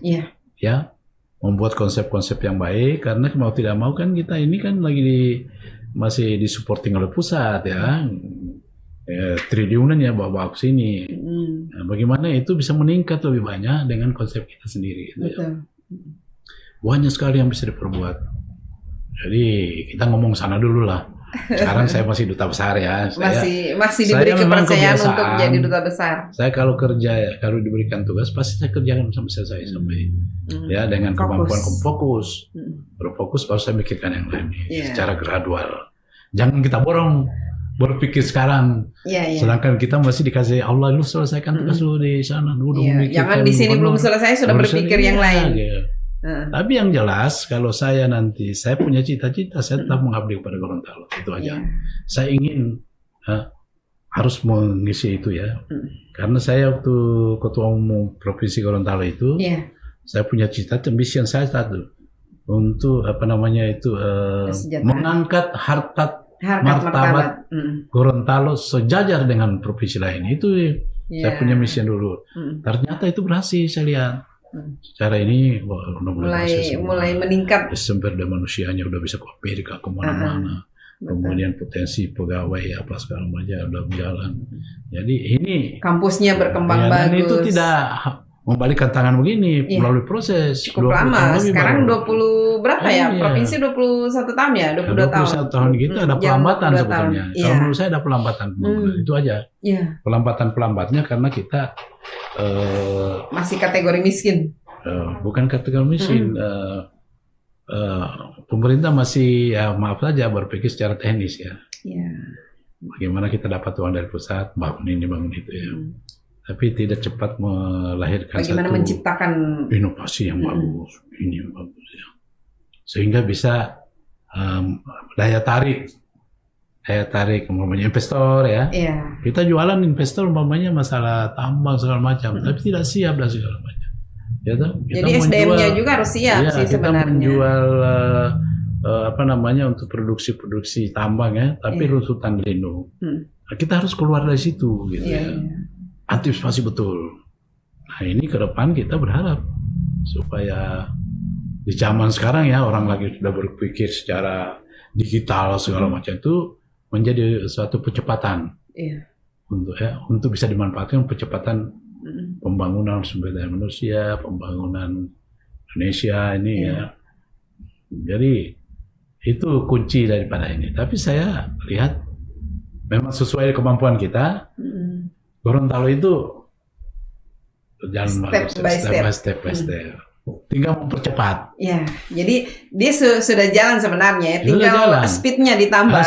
Ya, membuat konsep-konsep yang baik, karena mau tidak mau kan kita ini kan lagi masih disupporting oleh pusat ya. Triliunan ya bawa ke sini. Nah, bagaimana itu bisa meningkat lebih banyak dengan konsep kita sendiri gitu ya. Banyak sekali yang bisa diperbuat. Jadi kita ngomong sana dulu lah. Sekarang saya masih duta besar ya. Masih diberi kepercayaan untuk jadi duta besar. Saya kalau diberikan tugas pasti saya kerjakan sampai selesai ya dengan kemampuan fokus. Berfokus baru saya mikirkan yang lain secara gradual. Jangan kita berpikir sekarang. Sedangkan kita masih dikasih Allah lu selesaikan tugas lu di sana dulu. Jangan di sini belum selesai sudah berpikir yang lain. Tapi yang jelas kalau saya nanti saya punya cita-cita, saya tetap mengabdi kepada Gorontalo, itu aja. Saya ingin harus mengisi itu ya. Karena saya waktu ketua umum provinsi Gorontalo itu, saya punya cita-cita, ambition saya satu untuk mengangkat harkat martabat Gorontalo sejajar dengan provinsi lain. Itu saya punya mission dulu. Ternyata itu berhasil saya lihat. Secara ini mulai meningkat. Sumber daya manusianya udah bisa ke Amerika kemana-mana. Kemudian potensi pegawai apa segala macam udah berjalan. Jadi ini kampusnya berkembang bagus. Dan itu tidak membalikkan tangan begini melalui proses. Cukup lama. Sekarang 20 berapa ya? Provinsi 21 tahun ya? 22 tahun. 21 tahun gitu ada pelambatan sebetulnya. Kalau menurut saya ada pelambatan. Itu aja. Pelambatan-pelambatnya karena kita masih kategori miskin. Bukan kategori miskin. Pemerintah masih maaf saja berpikir secara teknis ya. Bagaimana kita dapat uang dari pusat, bangun ini bangun itu ya. Tapi tidak cepat melahirkan bagaimana menciptakan inovasi yang bagus, ini yang bagus ya. Sehingga bisa daya tarik umpamanya investor ya. Kita jualan investor umpamanya masalah tambang segala macam, tapi tidak siap dan segala macam. Ya, jadi SDM-nya juga harus siap sih sebenarnya. Kita menjual untuk produksi tambang ya, tapi hutan lindung. Nah, kita harus keluar dari situ gitu ya. Antisipasi betul. Nah ini ke depan kita berharap supaya di zaman sekarang ya orang lagi sudah berpikir secara digital segala macam itu menjadi suatu percepatan untuk bisa dimanfaatkan percepatan pembangunan sumber daya manusia, pembangunan Indonesia ini ya. Jadi itu kunci daripada ini. Tapi saya lihat memang sesuai kemampuan kita. Gorontalo itu berjalan step by step. Tinggal mempercepat. Ya, jadi dia sudah jalan sebenarnya ya. Tinggal speednya ditambah.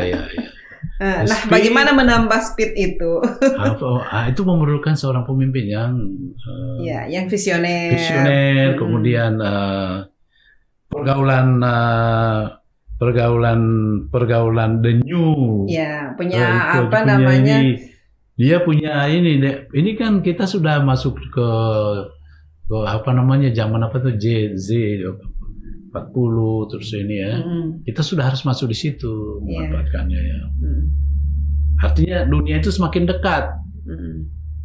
Ya. Nah, bagaimana menambah speed itu? Itu memerlukan seorang pemimpin yang visioner. Kemudian pergaulan the new. Ya, punya Dia punya ini kan kita sudah masuk ke apa namanya zaman apa tuh Z 40 terus ini ya. Kita sudah harus masuk di situ memanfaatkannya ya. Artinya dunia itu semakin dekat.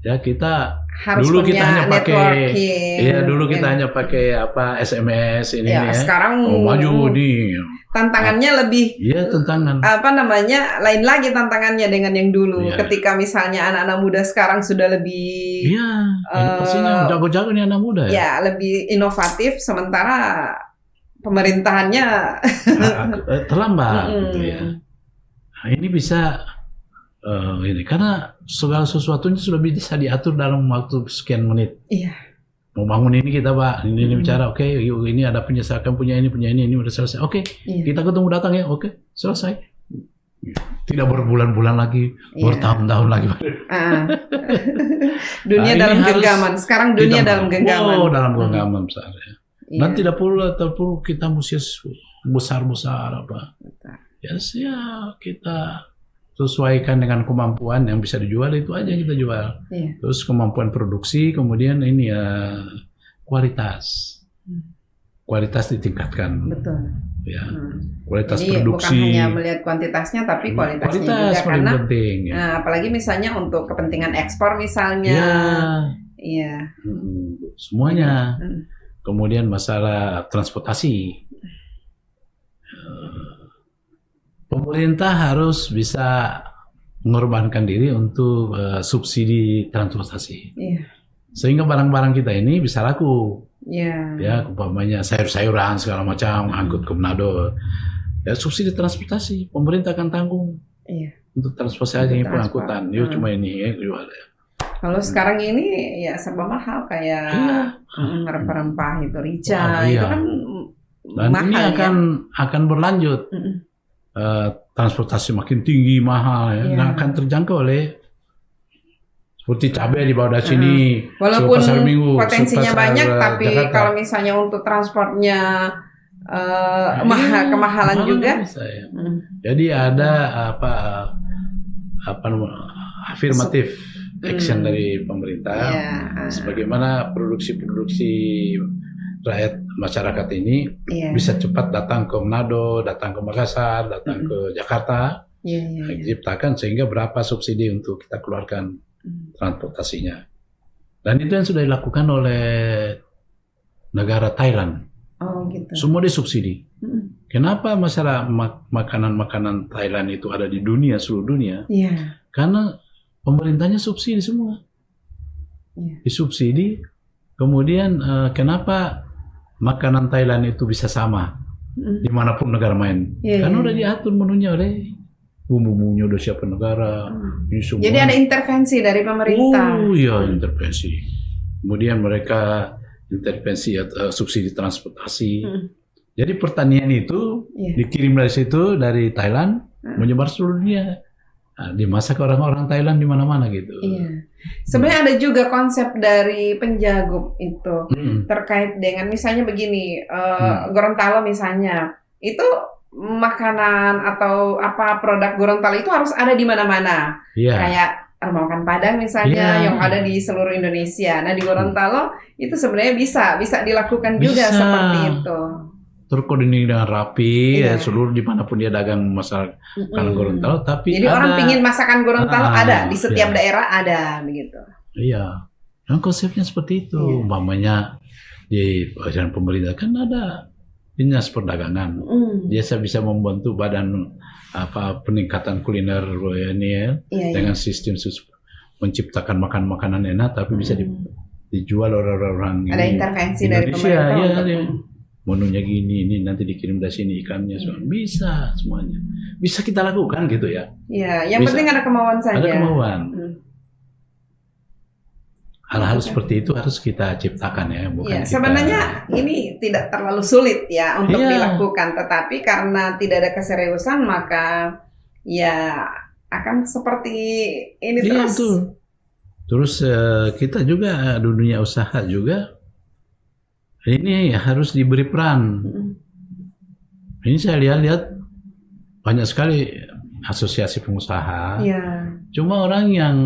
Ya kita harus dulu kita hanya pakai dulu kita hanya pakai apa SMS ini ya. Sekarang maju nih. Tantangannya lebih tantangan. Apa namanya? Lain lagi tantangannya dengan yang dulu. Ketika misalnya anak-anak muda sekarang sudah lebih pastinya jago-jago nih anak muda ya. Ya, lebih inovatif sementara pemerintahannya terlambat gitu ya. Nah, ini bisa ini karena segala sesuatunya sudah bisa diatur dalam waktu sekian menit. Iya. Mau bangun ini kita Pak, ini bicara, oke, ini ada penyesakan punya ini udah selesai. Oke, kita ketemu datang ya, oke, selesai. Tidak berbulan-bulan lagi, bertahun-tahun lagi. Dunia dalam genggaman. Sekarang dunia dalam genggaman. Dalam genggaman besar ya. Dan tidak perlu kita mesti besar-besar apa. Ya kita sesuaikan dengan kemampuan yang bisa dijual, itu aja yang kita jual. Terus kemampuan produksi, kemudian ini ya kualitas ditingkatkan. Betul. Ya, kualitas jadi produksi. Bukan hanya melihat kuantitasnya, tapi kualitasnya juga karena penting, ya. Nah, apalagi misalnya untuk kepentingan ekspor misalnya. Iya. Semuanya. Kemudian masalah transportasi. Pemerintah harus bisa mengorbankan diri untuk subsidi transportasi, sehingga barang-barang kita ini bisa laku. Ya, umpamanya sayur-sayuran segala macam, angkut ke Manado. Ya, subsidi transportasi pemerintah akan tanggung. Untuk transportasi pengangkutan. Cuma ini jual ya. Kalau sekarang ini ya serba mahal kayak rempah-rempah itu rica itu kan dan mahal. Ini akan berlanjut. Transportasi makin tinggi, mahal ya. Nggak akan terjangkau oleh seperti cabai di bawah sini. Walaupun pasar Minggu, potensinya banyak, tapi Jakarta. kalau misalnya untuk transportnya kemahalan juga. Bisa, ya. Jadi ada apa afirmatif action dari pemerintah. Sebagaimana produksi rakyat masyarakat ini bisa cepat datang ke Manado, datang ke Makassar, datang ke Jakarta, diciptakan sehingga berapa subsidi untuk kita keluarkan transportasinya. Dan itu yang sudah dilakukan oleh negara Thailand. Gitu. Semua disubsidi. Kenapa masalah makanan Thailand itu ada di dunia, seluruh dunia? Karena pemerintahnya subsidi semua. Disubsidi. Kemudian kenapa makanan Thailand itu bisa sama dimanapun negara main? Karena udah diatur menunya oleh bumbu-bumbunya udah siapa negara. Jadi ada intervensi dari pemerintah. Intervensi. Kemudian mereka intervensi subsidi transportasi. Jadi pertanian itu dikirim dari situ, dari Thailand, menyebar seluruh dunia. Dimasak orang-orang Thailand di mana-mana gitu. Sebenarnya ada juga konsep dari Penjagup itu terkait dengan misalnya begini, Gorontalo misalnya, itu makanan atau apa produk Gorontalo itu harus ada di mana-mana. Kayak rumah makan Padang misalnya yang ada di seluruh Indonesia. Nah, di Gorontalo itu sebenarnya bisa dilakukan juga seperti itu. Terkoordinir dengan rapi ya, seluruh dimanapun dia dagang masakan Gorontalo, tapi jadi orang pingin masakan Gorontalo ada di setiap daerah ada begitu. Iya, dan konsepnya seperti itu. Umpamanya di badan pemerintah kan ada dinas perdagangan, dia bisa membantu badan peningkatan kuliner ini dengan sistem menciptakan makanan enak, tapi bisa dijual orang-orang ada intervensi dari pemerintah. Menunya gini, ini nanti dikirim dari sini ikannya, bisa semuanya. Bisa kita lakukan gitu ya. Yang penting ada kemauan saja. Ada kemauan. Hal-hal seperti itu harus kita ciptakan ya, bukan sebenarnya ini tidak terlalu sulit ya untuk dilakukan, tetapi karena tidak ada keseriusan maka akan seperti ini terus. Betul. Terus kita juga dunia usaha juga ini harus diberi peran. Ini saya lihat banyak sekali asosiasi pengusaha. Cuma orang yang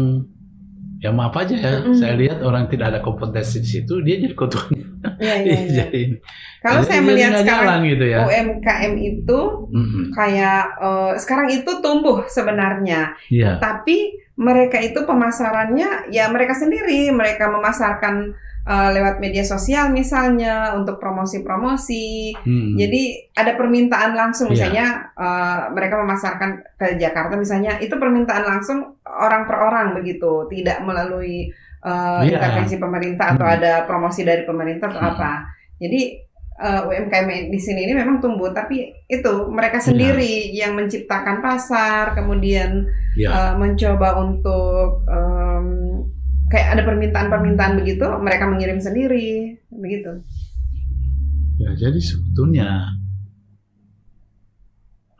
ya maaf aja ya, saya lihat orang tidak ada kompetensi di situ, dia jadi ketuanya. Iya. Kalau saya melihat sekarang gitu ya. UMKM itu kayak sekarang itu tumbuh sebenarnya, tapi mereka itu pemasarannya ya mereka sendiri, mereka memasarkan lewat media sosial misalnya untuk promosi-promosi. Jadi ada permintaan langsung misalnya mereka memasarkan ke Jakarta misalnya, itu permintaan langsung orang per orang begitu, tidak melalui intervensi pemerintah atau ada promosi dari pemerintah atau apa. Jadi UMKM di sini ini memang tumbuh, tapi itu mereka sendiri yang menciptakan pasar, kemudian mencoba untuk kayak ada permintaan begitu, mereka mengirim sendiri, begitu. Ya, jadi sebetulnya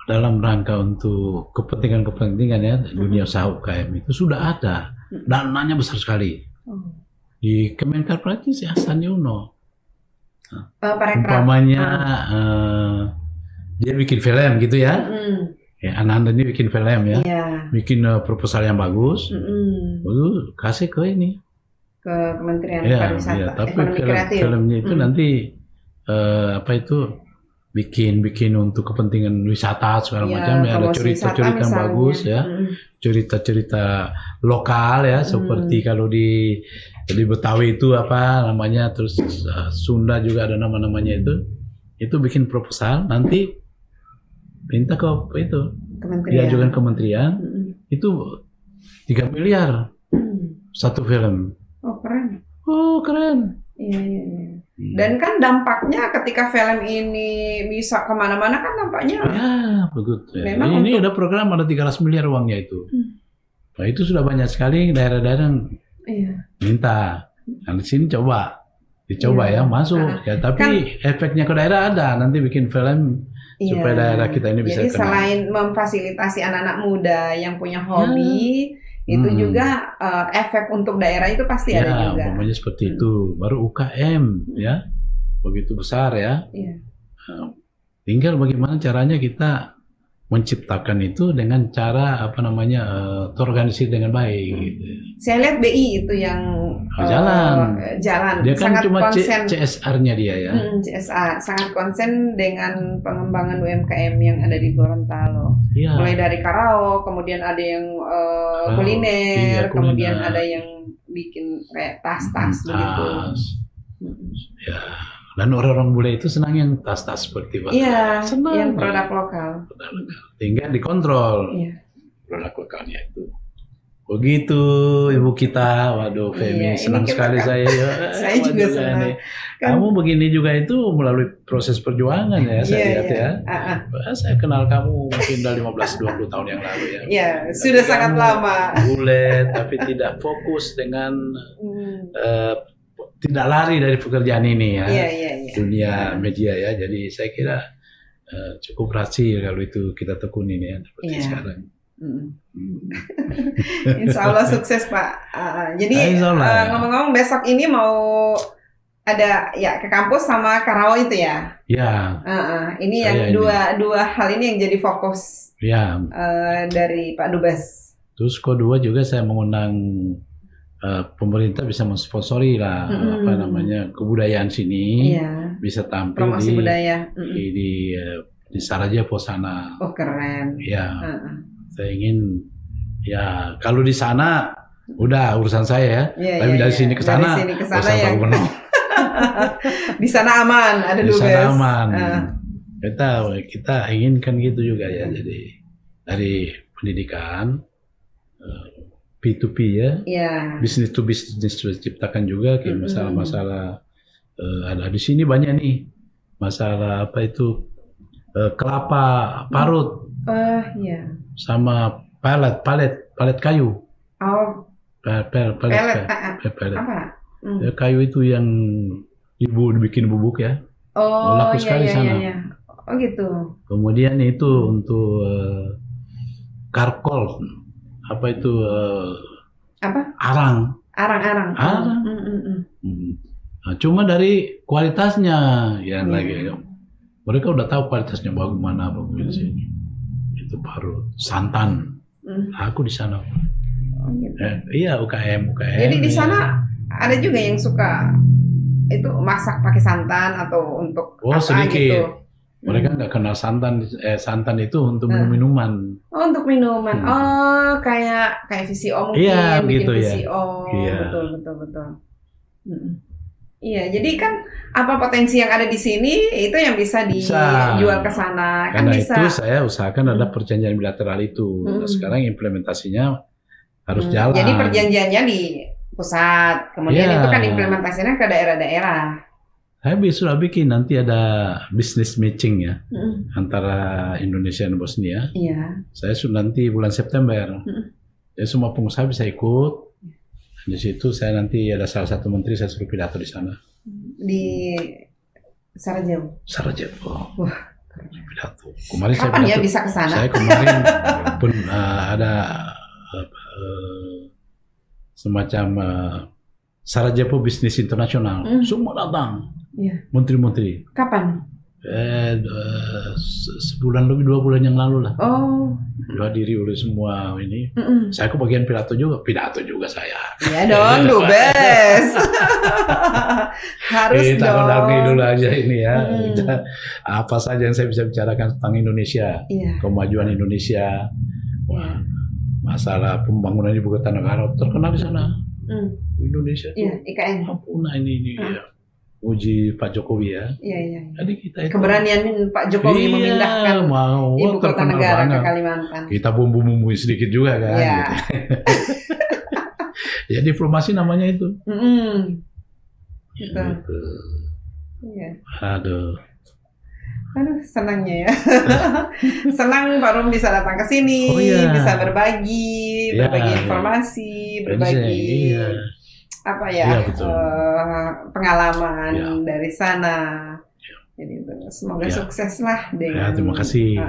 dalam rangka untuk kepentingan ya dunia usaha UKM itu sudah ada, dananya besar sekali. Di Kemenker Perhati si Hasan Yuno, umpamanya dia bikin film gitu ya. Ya, anak-anak ini bikin film ya, bikin proposal yang bagus, lalu kasih ke ini, ke Kementerian Pariwisata, tapi filmnya itu nanti bikin untuk kepentingan wisata segala macam ya, ada cerita-cerita yang bagus ya, cerita-cerita lokal ya, seperti kalau di Betawi itu apa namanya, terus Sunda juga ada nama-namanya itu bikin proposal nanti. Minta ke itu, diajukan kementerian, itu 3 miliar satu film. Oh keren. Iya. Dan kan dampaknya ketika film ini bisa kemana-mana kan dampaknya. Ya begitu. Ini ada program ada 300 miliar uangnya itu. Nah itu sudah banyak sekali daerah-daerah minta. Nah di sini dicoba ya masuk. Ya tapi efeknya ke daerah ada, nanti bikin film. Supaya daerah kita ini bisa jadi selain memfasilitasi anak-anak muda yang punya hobi, itu juga efek untuk daerah itu pasti ada juga. Ya, umpamanya seperti itu. Baru UKM ya, begitu besar ya. Tinggal bagaimana caranya kita menciptakan itu dengan cara terorganisir dengan baik. Gitu. Saya lihat BI itu yang jalan. Dia kan sangat cuma konsen, CSR-nya dia ya. CSR sangat konsen dengan pengembangan UMKM yang ada di Gorontalo. Mulai dari Karao, kemudian ada yang kuliner, kemudian ada yang bikin kayak tas-tas begitu. Ya. Dan orang-orang bule itu senang yang tas-tas seperti itu. Iya, yang produk lokal. Tinggal dikontrol produk lokalnya itu. Begitu Ibu kita, waduh Femi, senang sekali saya. Saya juga senang. Kamu begini juga itu melalui proses perjuangan ya, saya lihat ya. Saya kenal kamu mungkin dari 15-20 tahun yang lalu ya. Iya, sudah sangat lama. Bule, tapi tidak fokus dengan tidak lari dari pekerjaan ini ya, dunia media ya. Jadi saya kira cukup berhasil kalau itu kita tekunin ya seperti sekarang. Insya Allah sukses Pak. Jadi ngomong-ngomong besok ini mau ada ya ke kampus sama Karao itu ya? Ya. Ini yang dua hal ini yang jadi fokus dari Pak Dubes. Terus kedua juga saya mengundang pemerintah bisa mensponsori lah kebudayaan sini, bisa tampil promosi budaya di Sarajevo sana. Oh keren. Ya, saya ingin ya kalau di sana udah urusan saya ya, tapi dari sini ke sana urusan Pak Gubernur. Di sana aman, ada Dubes. Di sana aman. Kita inginkan gitu juga ya, jadi dari pendidikan P2P ya, business to business ciptakan juga kayak masalah-masalah ada di sini banyak nih masalah kelapa parut, sama palet kayu. Palet apa? Ya, kayu itu yang dibikin bubuk ya. Laku sekali sana. Oh gitu. Kemudian itu untuk karkol. Arang. Nah, cuma dari kualitasnya lagi. Mereka udah tahu kualitasnya bagus di sini. Itu baru santan. Aku di sana. gitu. Iya, UKM. Jadi di sana ada juga yang suka itu masak pakai santan atau untuk apa sedikit. gitu. Mereka nggak kenal santan. Santan itu untuk minuman. Oh, untuk minuman. Oh, kayak VCO mungkin, iya, bikin gitu, VCO. Iya. Betul. Iya, jadi kan apa potensi yang ada di sini itu yang bisa dijual ke sana. Karena kan bisa. Itu saya usahakan ada perjanjian bilateral itu. Nah, sekarang implementasinya harus jalan. Jadi perjanjiannya di pusat, kemudian itu kan implementasinya ke daerah-daerah. Saya sudah bikin, nanti ada business matching ya antara Indonesia dan Bosnia. Iya. Saya sudah nanti bulan September. Jadi semua pengusaha bisa ikut. Di situ saya nanti ada salah satu menteri, saya suruh pidato di sana. Di Sarajevo. Wah. Pidato. Kemarin kapan saya pidato, bisa ke sana? Saya kemarin pun ada semacam Sarajevo Business Internasional. Semua datang. Iya. Menteri-menteri. Kapan? Sebulan lebih, 2 bulan yang lalu lah. Oh. Dihadiri oleh semua ini. Saya kebagian pidato juga saya. Iya dong, dubes. Harus kita dong. Kita dulu aja ini ya. Apa saja yang saya bisa bicarakan tentang Indonesia, kemajuan Indonesia, masalah pembangunan ibu kota negara terkenal di sana. Indonesia itu. Iya, IKN. Ampun, ini ya. Uji Pak Jokowi ya. Iya. Jadi kita itu keberanian Pak Jokowi memindahkan ibu kota negara ke Kalimantan. Kita bumbu-bumbu sedikit juga kan. Iya. Ya diplomasi namanya itu. Gitu. Iya. Aduh, senangnya ya. Senang Pak Rum bisa datang ke sini, bisa berbagi informasi, berbagi. Pengalaman dari sana. Jadi semoga sukses lah dengan terima kasih.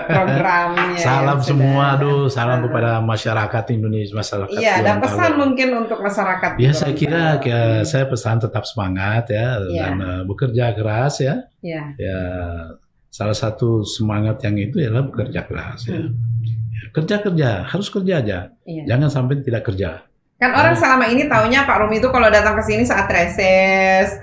Programnya. Salam semua, salam kepada masyarakat Indonesia, masyarakat. Iya, ada pesan mungkin untuk masyarakat. Ya, saya kira saya pesan tetap semangat dan bekerja keras ya. Ya, salah satu semangat yang itu adalah bekerja keras ya. Kerja harus kerja aja. Jangan sampai tidak kerja. Kan orang selama ini taunya Pak Rum itu kalau datang ke sini saat reses,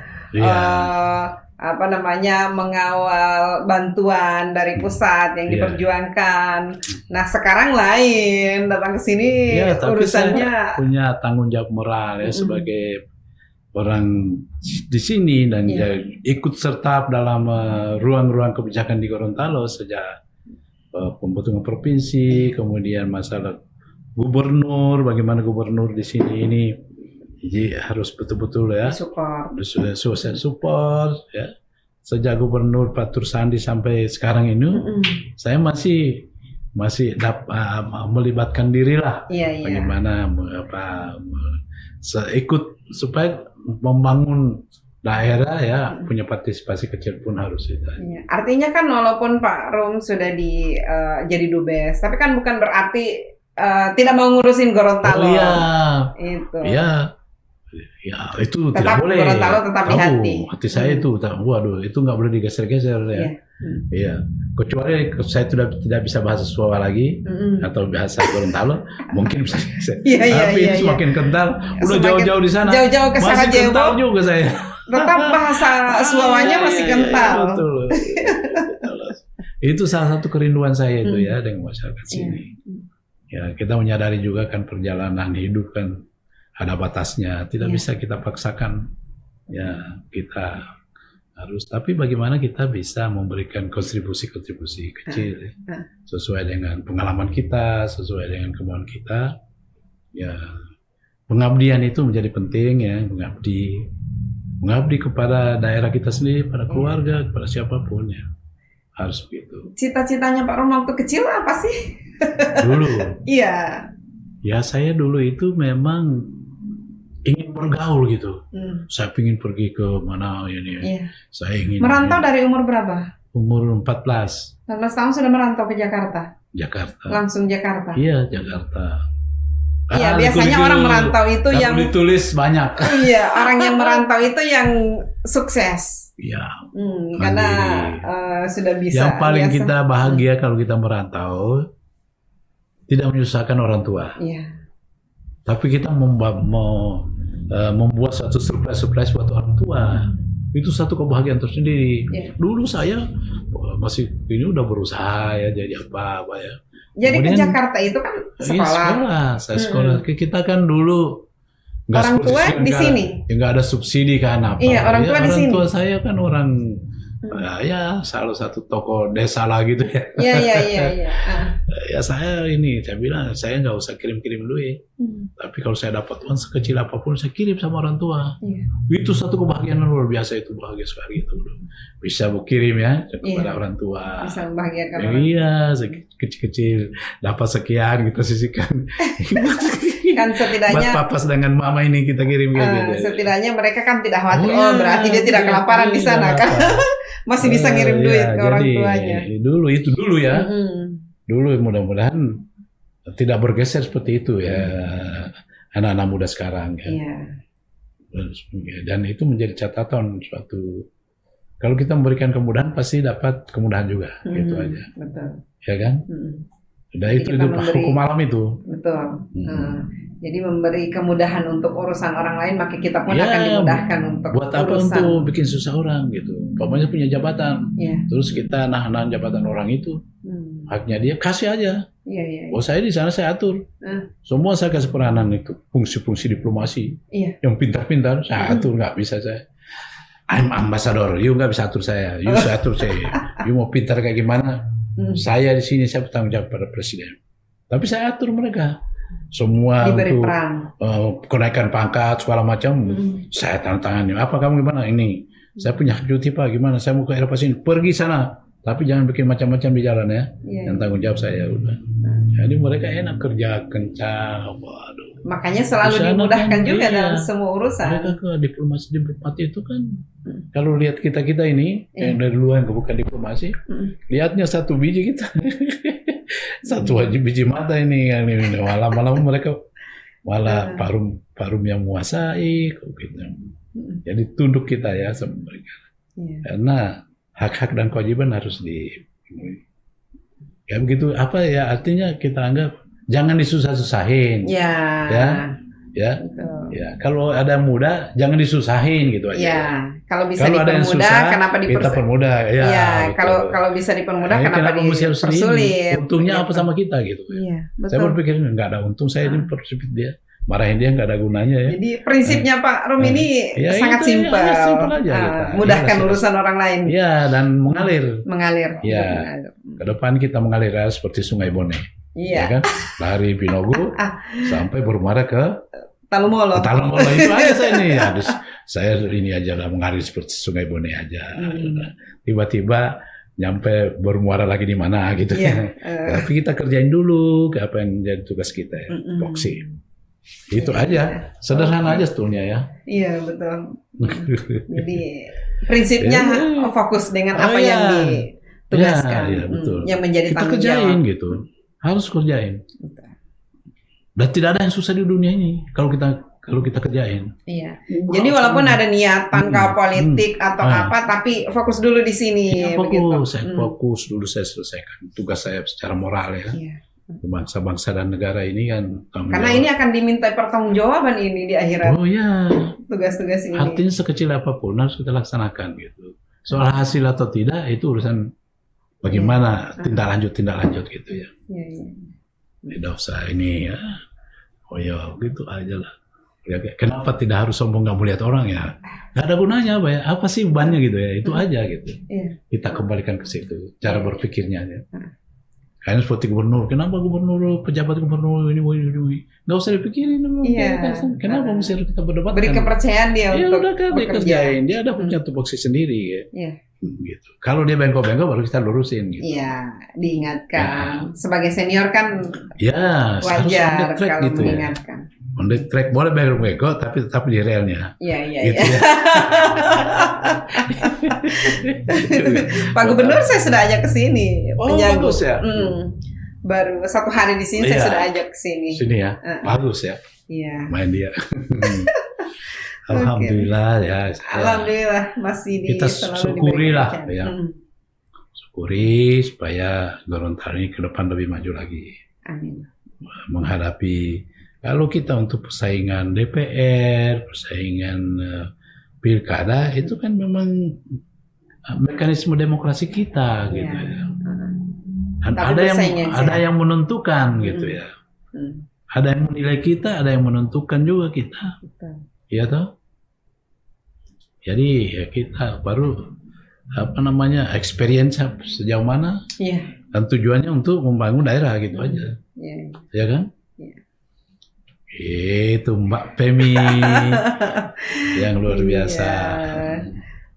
mengawal bantuan dari pusat yang diperjuangkan. Nah sekarang lain, datang ke sini urusannya. Saya punya tanggung jawab moral ya sebagai orang di sini dan ikut serta dalam ruang-ruang kebijakan di Gorontalo sejak pembentukan provinsi, kemudian masalah gubernur, bagaimana gubernur di sini ini, jadi harus betul-betul ya support ya. Sejak gubernur Pak Tursandi sampai sekarang ini, saya masih melibatkan diri lah, bagaimana ikut supaya membangun daerah ya, punya partisipasi kecil pun harus itu. Artinya kan walaupun Pak Rum sudah jadi dubes, tapi kan bukan berarti tidak mau ngurusin Gorontalo. Itu. Itu tetap tidak boleh. Gorontalo tetap di hati. Hati saya itu, waduh, itu nggak boleh digeser-geser ya. Iya. Kecuali saya tidak bisa bahasa Swawa lagi atau bahasa Gorontalo, mungkin bisa geser. Tapi ini semakin kental. Udah jauh-jauh di sana. Jauh-jauh ke Sarajevo. Masih kental juga saya. Tetap bahasa Swawanya masih kental. Betul. Itu salah satu kerinduan saya itu ya dengan masyarakat sini. Ya, kita menyadari juga kan perjalanan hidup kan ada batasnya, tidak bisa kita paksakan. Ya, kita harus, tapi bagaimana kita bisa memberikan kontribusi kecil sesuai dengan pengalaman kita, sesuai dengan kemauan kita. Ya, pengabdian itu menjadi penting ya, mengabdi kepada daerah kita sendiri, pada keluarga, kepada siapapun ya. Harus begitu. Cita-citanya Pak Rum waktu kecil apa sih? Dulu. Iya. Ya saya dulu itu memang ingin bergaul gitu. Saya ingin pergi ke mana ini. Saya ingin. Merantau dari umur berapa? Umur 14. 14 tahun sudah merantau ke Jakarta. Langsung Jakarta. Iya, Jakarta. Iya, biasanya orang merantau itu yang ditulis banyak. Iya, orang yang merantau itu yang sukses. Iya. Karena sudah bisa. Yang paling kita bahagia kalau kita merantau, tidak menyusahkan orang tua. Iya. Tapi kita membuat satu surprise buat orang tua. Itu satu kebahagiaan tersendiri. Iya. Dulu saya masih ini udah berusaha ya jadi apa ya. Jadi kemudian, ke Jakarta itu kan sekolah. Saya sekolah. Kita kan dulu nggak orang tua di sini. Nggak ada subsidi kan apa. Iya, orang tua di sini. Orang tua saya kan orang ya salah satu tokoh desa lah gitu ya. Iya. Ya saya bilang saya nggak usah kirim duit. Tapi kalau saya dapat uang sekecil apapun saya kirim sama orang tua. Itu satu kebahagiaan luar biasa, itu bahagia sekali itu. Bisa kirim ya kepada orang tua. Bisa membahagiakan orang. Iya, kecil-kecil dapat sekian kita sisihkan. Kan setidaknya buat papas dengan mama ini kita kirim gitu. Setidaknya mereka kan tidak khawatir. Berarti dia tidak kelaparan di sana kan. Masih bisa ngirim duit ke orang tuanya. Dulu ya. Dulu mudah-mudahan tidak bergeser seperti itu ya anak-anak muda sekarang ya. Dan itu menjadi catatan suatu, kalau kita memberikan kemudahan pasti dapat kemudahan juga, gitu aja. Betul. Ya kan? Dan itu hukum malam itu. Betul. Jadi memberi kemudahan untuk urusan orang lain, maka kita pun akan dimudahkan untuk buat apa urusan. Untuk bikin susah orang gitu. Pokoknya punya jabatan, terus kita nahan jabatan orang itu, haknya dia kasih aja. Oh saya di sana saya atur, semua saya kasih peranan itu, fungsi-fungsi diplomasi, yang pintar-pintar saya atur, nggak bisa saya. I'm ambassador, you nggak bisa atur saya, you saya atur saya. You mau pintar kayak gimana? Saya di sini saya bertanggung jawab pada presiden. Tapi saya atur mereka. Semua diberi untuk kenaikan pangkat segala macam saya tantangannya. Apa kamu gimana ini? Saya punya cuti Pak, gimana? Saya mau ke Eropa sini, pergi sana. Tapi jangan bikin macam-macam di jalan ya. Yang tanggung jawab saya udah. Jadi mereka enak kerja kencang. Waduh. Makanya selalu dimudahkan juga dalam semua urusan. Mereka ke diplomasi itu kan. Kalau lihat kita ini yang dari luar yang bukan diplomasi, lihatnya satu biji kita. Satu biji mata ini kan, malam-malam mereka malah parum yang menguasai gitu. Jadi tunduk kita ya sama mereka. Karena hak-hak dan kewajiban harus ya begitu, apa ya artinya kita anggap jangan disusah-susahin. Ya. Kalau ada mudah jangan disusahin gitu aja. Kalau bisa dipermudah kenapa kita permudah ya. Kalau bisa dipermudah kenapa dipersulit? Untungnya apa sama kita gitu. Saya berpikir nggak ada untung, saya ini persipit dia. Marahin dia nggak ada gunanya ya. Jadi prinsipnya Pak Rum ini sangat simpel. Mudahkan urusan orang lain. Ya, dan mengalir. Ya. Ke depan kita mengalir seperti Sungai Bone. Ya kan? Dari Pinogo sampai Bermuara ke Talumolo itu aja saya ini. Saya ini aja lah mengalir seperti Sungai Bone aja. Tiba-tiba nyampe bermuara lagi di mana gitu ya. Tapi kita kerjain dulu apa yang jadi tugas kita ya. Boxing. Itu aja, sederhana aja sebetulnya ya. Iya betul. Jadi prinsipnya fokus dengan apa yang ditugaskan, betul. Yang menjadi kita tanggung kerjain jawab. Gitu, harus kerjain. Betul. Dan tidak ada yang susah di dunia ini kalau kita kerjain. Iya. Jadi walaupun ada niatan politik atau apa, tapi fokus dulu di sini. Fokus dulu, saya selesaikan tugas saya secara moral ya. Iya. Bangsa-bangsa dan negara ini kan karena ini akan diminta pertanggungjawaban ini di akhirat. Oh ya. Tugas-tugas ini. Artinya sekecil apapun harus kita laksanakan gitu. Soal hasil atau tidak itu urusan bagaimana tindak lanjut gitu ya. Tidak usah ini ya. Oh ya gitu aja lah. Ya, kenapa tidak harus sombong nggak melihat orang ya? Nggak ada gunanya apa ya? Apa sih bebannya gitu ya? Itu aja gitu. Kita kembalikan ke situ cara berpikirnya ya. Kayaknya seperti gubernur, kenapa gubernur, pejabat gubernur ini, nggak usah dipikirin. Kenapa mesti kita berdebat? Beri kepercayaan dia untuk udah kan dia kerjain, dia ada punya tupoksi sendiri ya. Gitu. Kalau dia bengkok-bengkok baru kita lurusin gitu. Iya, diingatkan. Sebagai senior kan wajar kalau gitu mengingatkan. On the track boleh bengkok tapi tetap di relnya. Iya. Gitu ya. Pak Gubernur saya sudah ajak ke sini. Bagus ya. Baru 1 hari di sini saya sudah ajak ke sini. Sini ya. Bagus ya. Iya. Main dia. Alhamdulillah ya. Alhamdulillah masih di. Kita syukuri lah ya. Syukuri supaya Gorontalo ini ke depan lebih maju lagi. Amin. menghadapi. Kalau kita untuk persaingan DPR, persaingan pilkada, itu kan memang mekanisme demokrasi kita gitu ya. Dan ada yang menentukan gitu ya. Ada yang menilai kita, ada yang menentukan juga kita. Iya toh? Jadi ya kita baru experience sejauh mana. Dan tujuannya untuk membangun daerah gitu aja. Ya kan? Itu Mbak Pemi yang luar biasa.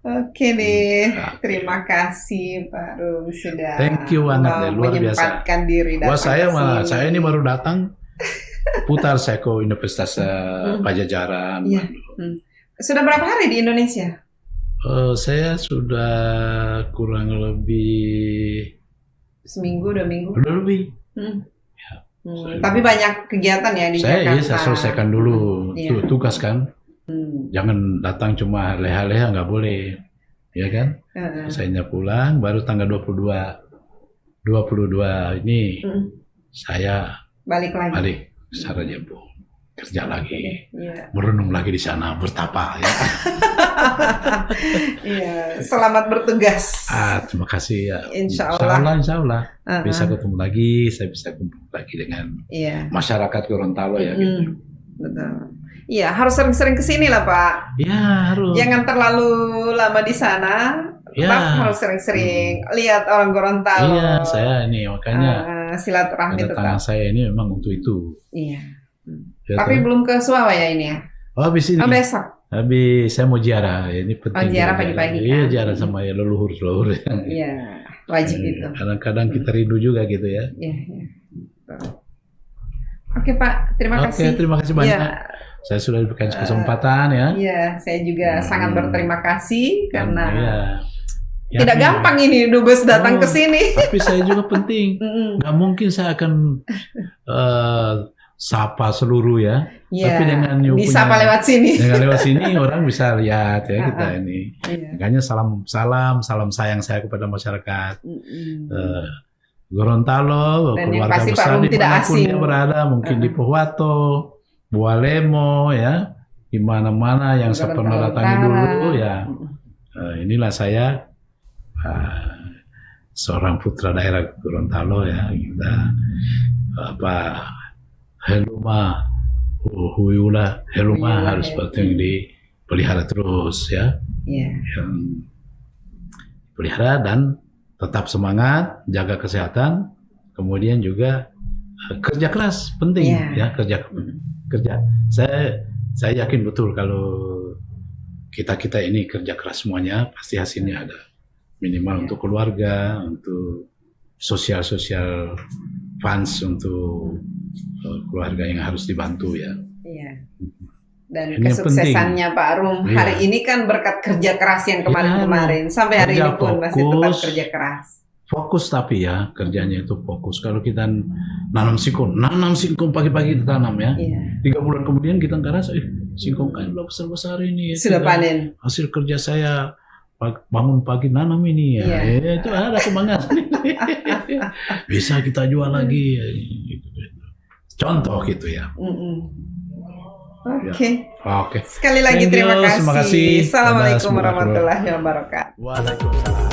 Oke deh, terima kasih Pak Rum sudah thank you banget luar biasa. Diri saya ini baru datang putar Seko Universitas Pajajaran. Sudah berapa hari di Indonesia? Saya sudah kurang lebih seminggu, 2 minggu. Udah lebih. Tapi banyak kegiatan ya di Jakarta. Saya selesaikan dulu tugas kan. Jangan datang cuma leha-leha, nggak boleh, ya kan? Saya pulang baru tanggal 22 ini saya balik Sarajevo, kerja lagi, merenung lagi di sana, bertapa ya. Selamat bertugas. Terima kasih ya. Insya Allah. Bisa ketemu lagi, saya bisa kumpul lagi dengan masyarakat Gorontalo ya. Gitu. Betul. Iya, harus sering-sering kesini lah Pak. Iya, harus. Jangan terlalu lama di sana. Harus sering-sering lihat orang Gorontalo. Iya, saya ini makanya silaturahmi tetap. Saya ini memang untuk itu. Iya. Tapi belum ke Surabaya ini ya? Habis ini. Besok. Habis saya mau ziarah, ini penting. Ziarah pagi-pagi kan? Iya, ziarah sama leluhur. Iya, wajib itu. Kadang-kadang kita rindu juga gitu ya. Iya. Oke Pak, terima kasih. Oke, terima kasih banyak. Saya sudah diberikan kesempatan ya. Iya, saya juga sangat berterima kasih karena tidak gampang ini dubes datang ke sini. Tapi saya juga penting. Nggak mungkin saya akan sapa seluruh ya. Tapi dengan disapa lewat sini. Dengan lewat sini orang bisa lihat ya kita ini. Makanya salam sayang saya kepada masyarakat Gorontalo, keluarga besar dimanapun dia berada, mungkin di Pohuwato, Bualemo ya, di mana-mana yang saya pernah datangi dulu ya. Inilah saya seorang putra daerah Gorontalo ya. Kita heluma harus penting dipelihara terus ya. Pelihara dan tetap semangat, jaga kesehatan, kemudian juga kerja keras penting ya, kerja. Saya yakin betul kalau kita ini kerja keras semuanya pasti hasilnya ada, minimal untuk keluarga, untuk sosial funds untuk keluarga yang harus dibantu ya. Dan ini kesuksesannya penting. Pak Rum hari ini kan berkat kerja keras yang kemarin sampai hari ini pun masih tetap kerja keras. Fokus tapi ya kerjanya itu fokus. Kalau kita nanam singkong pagi-pagi kita tanam ya. 3 bulan kemudian kita nggak rasa, singkong kan udah besar ini. Sudah panen. Hasil kerja saya bangun pagi nanam ini ya. Itu ada semangat. Bisa kita jual lagi. Contoh gitu ya. Oke. Oke. Sekali lagi terima kasih. Assalamualaikum warahmatullahi wabarakatuh. Waalaikumsalam.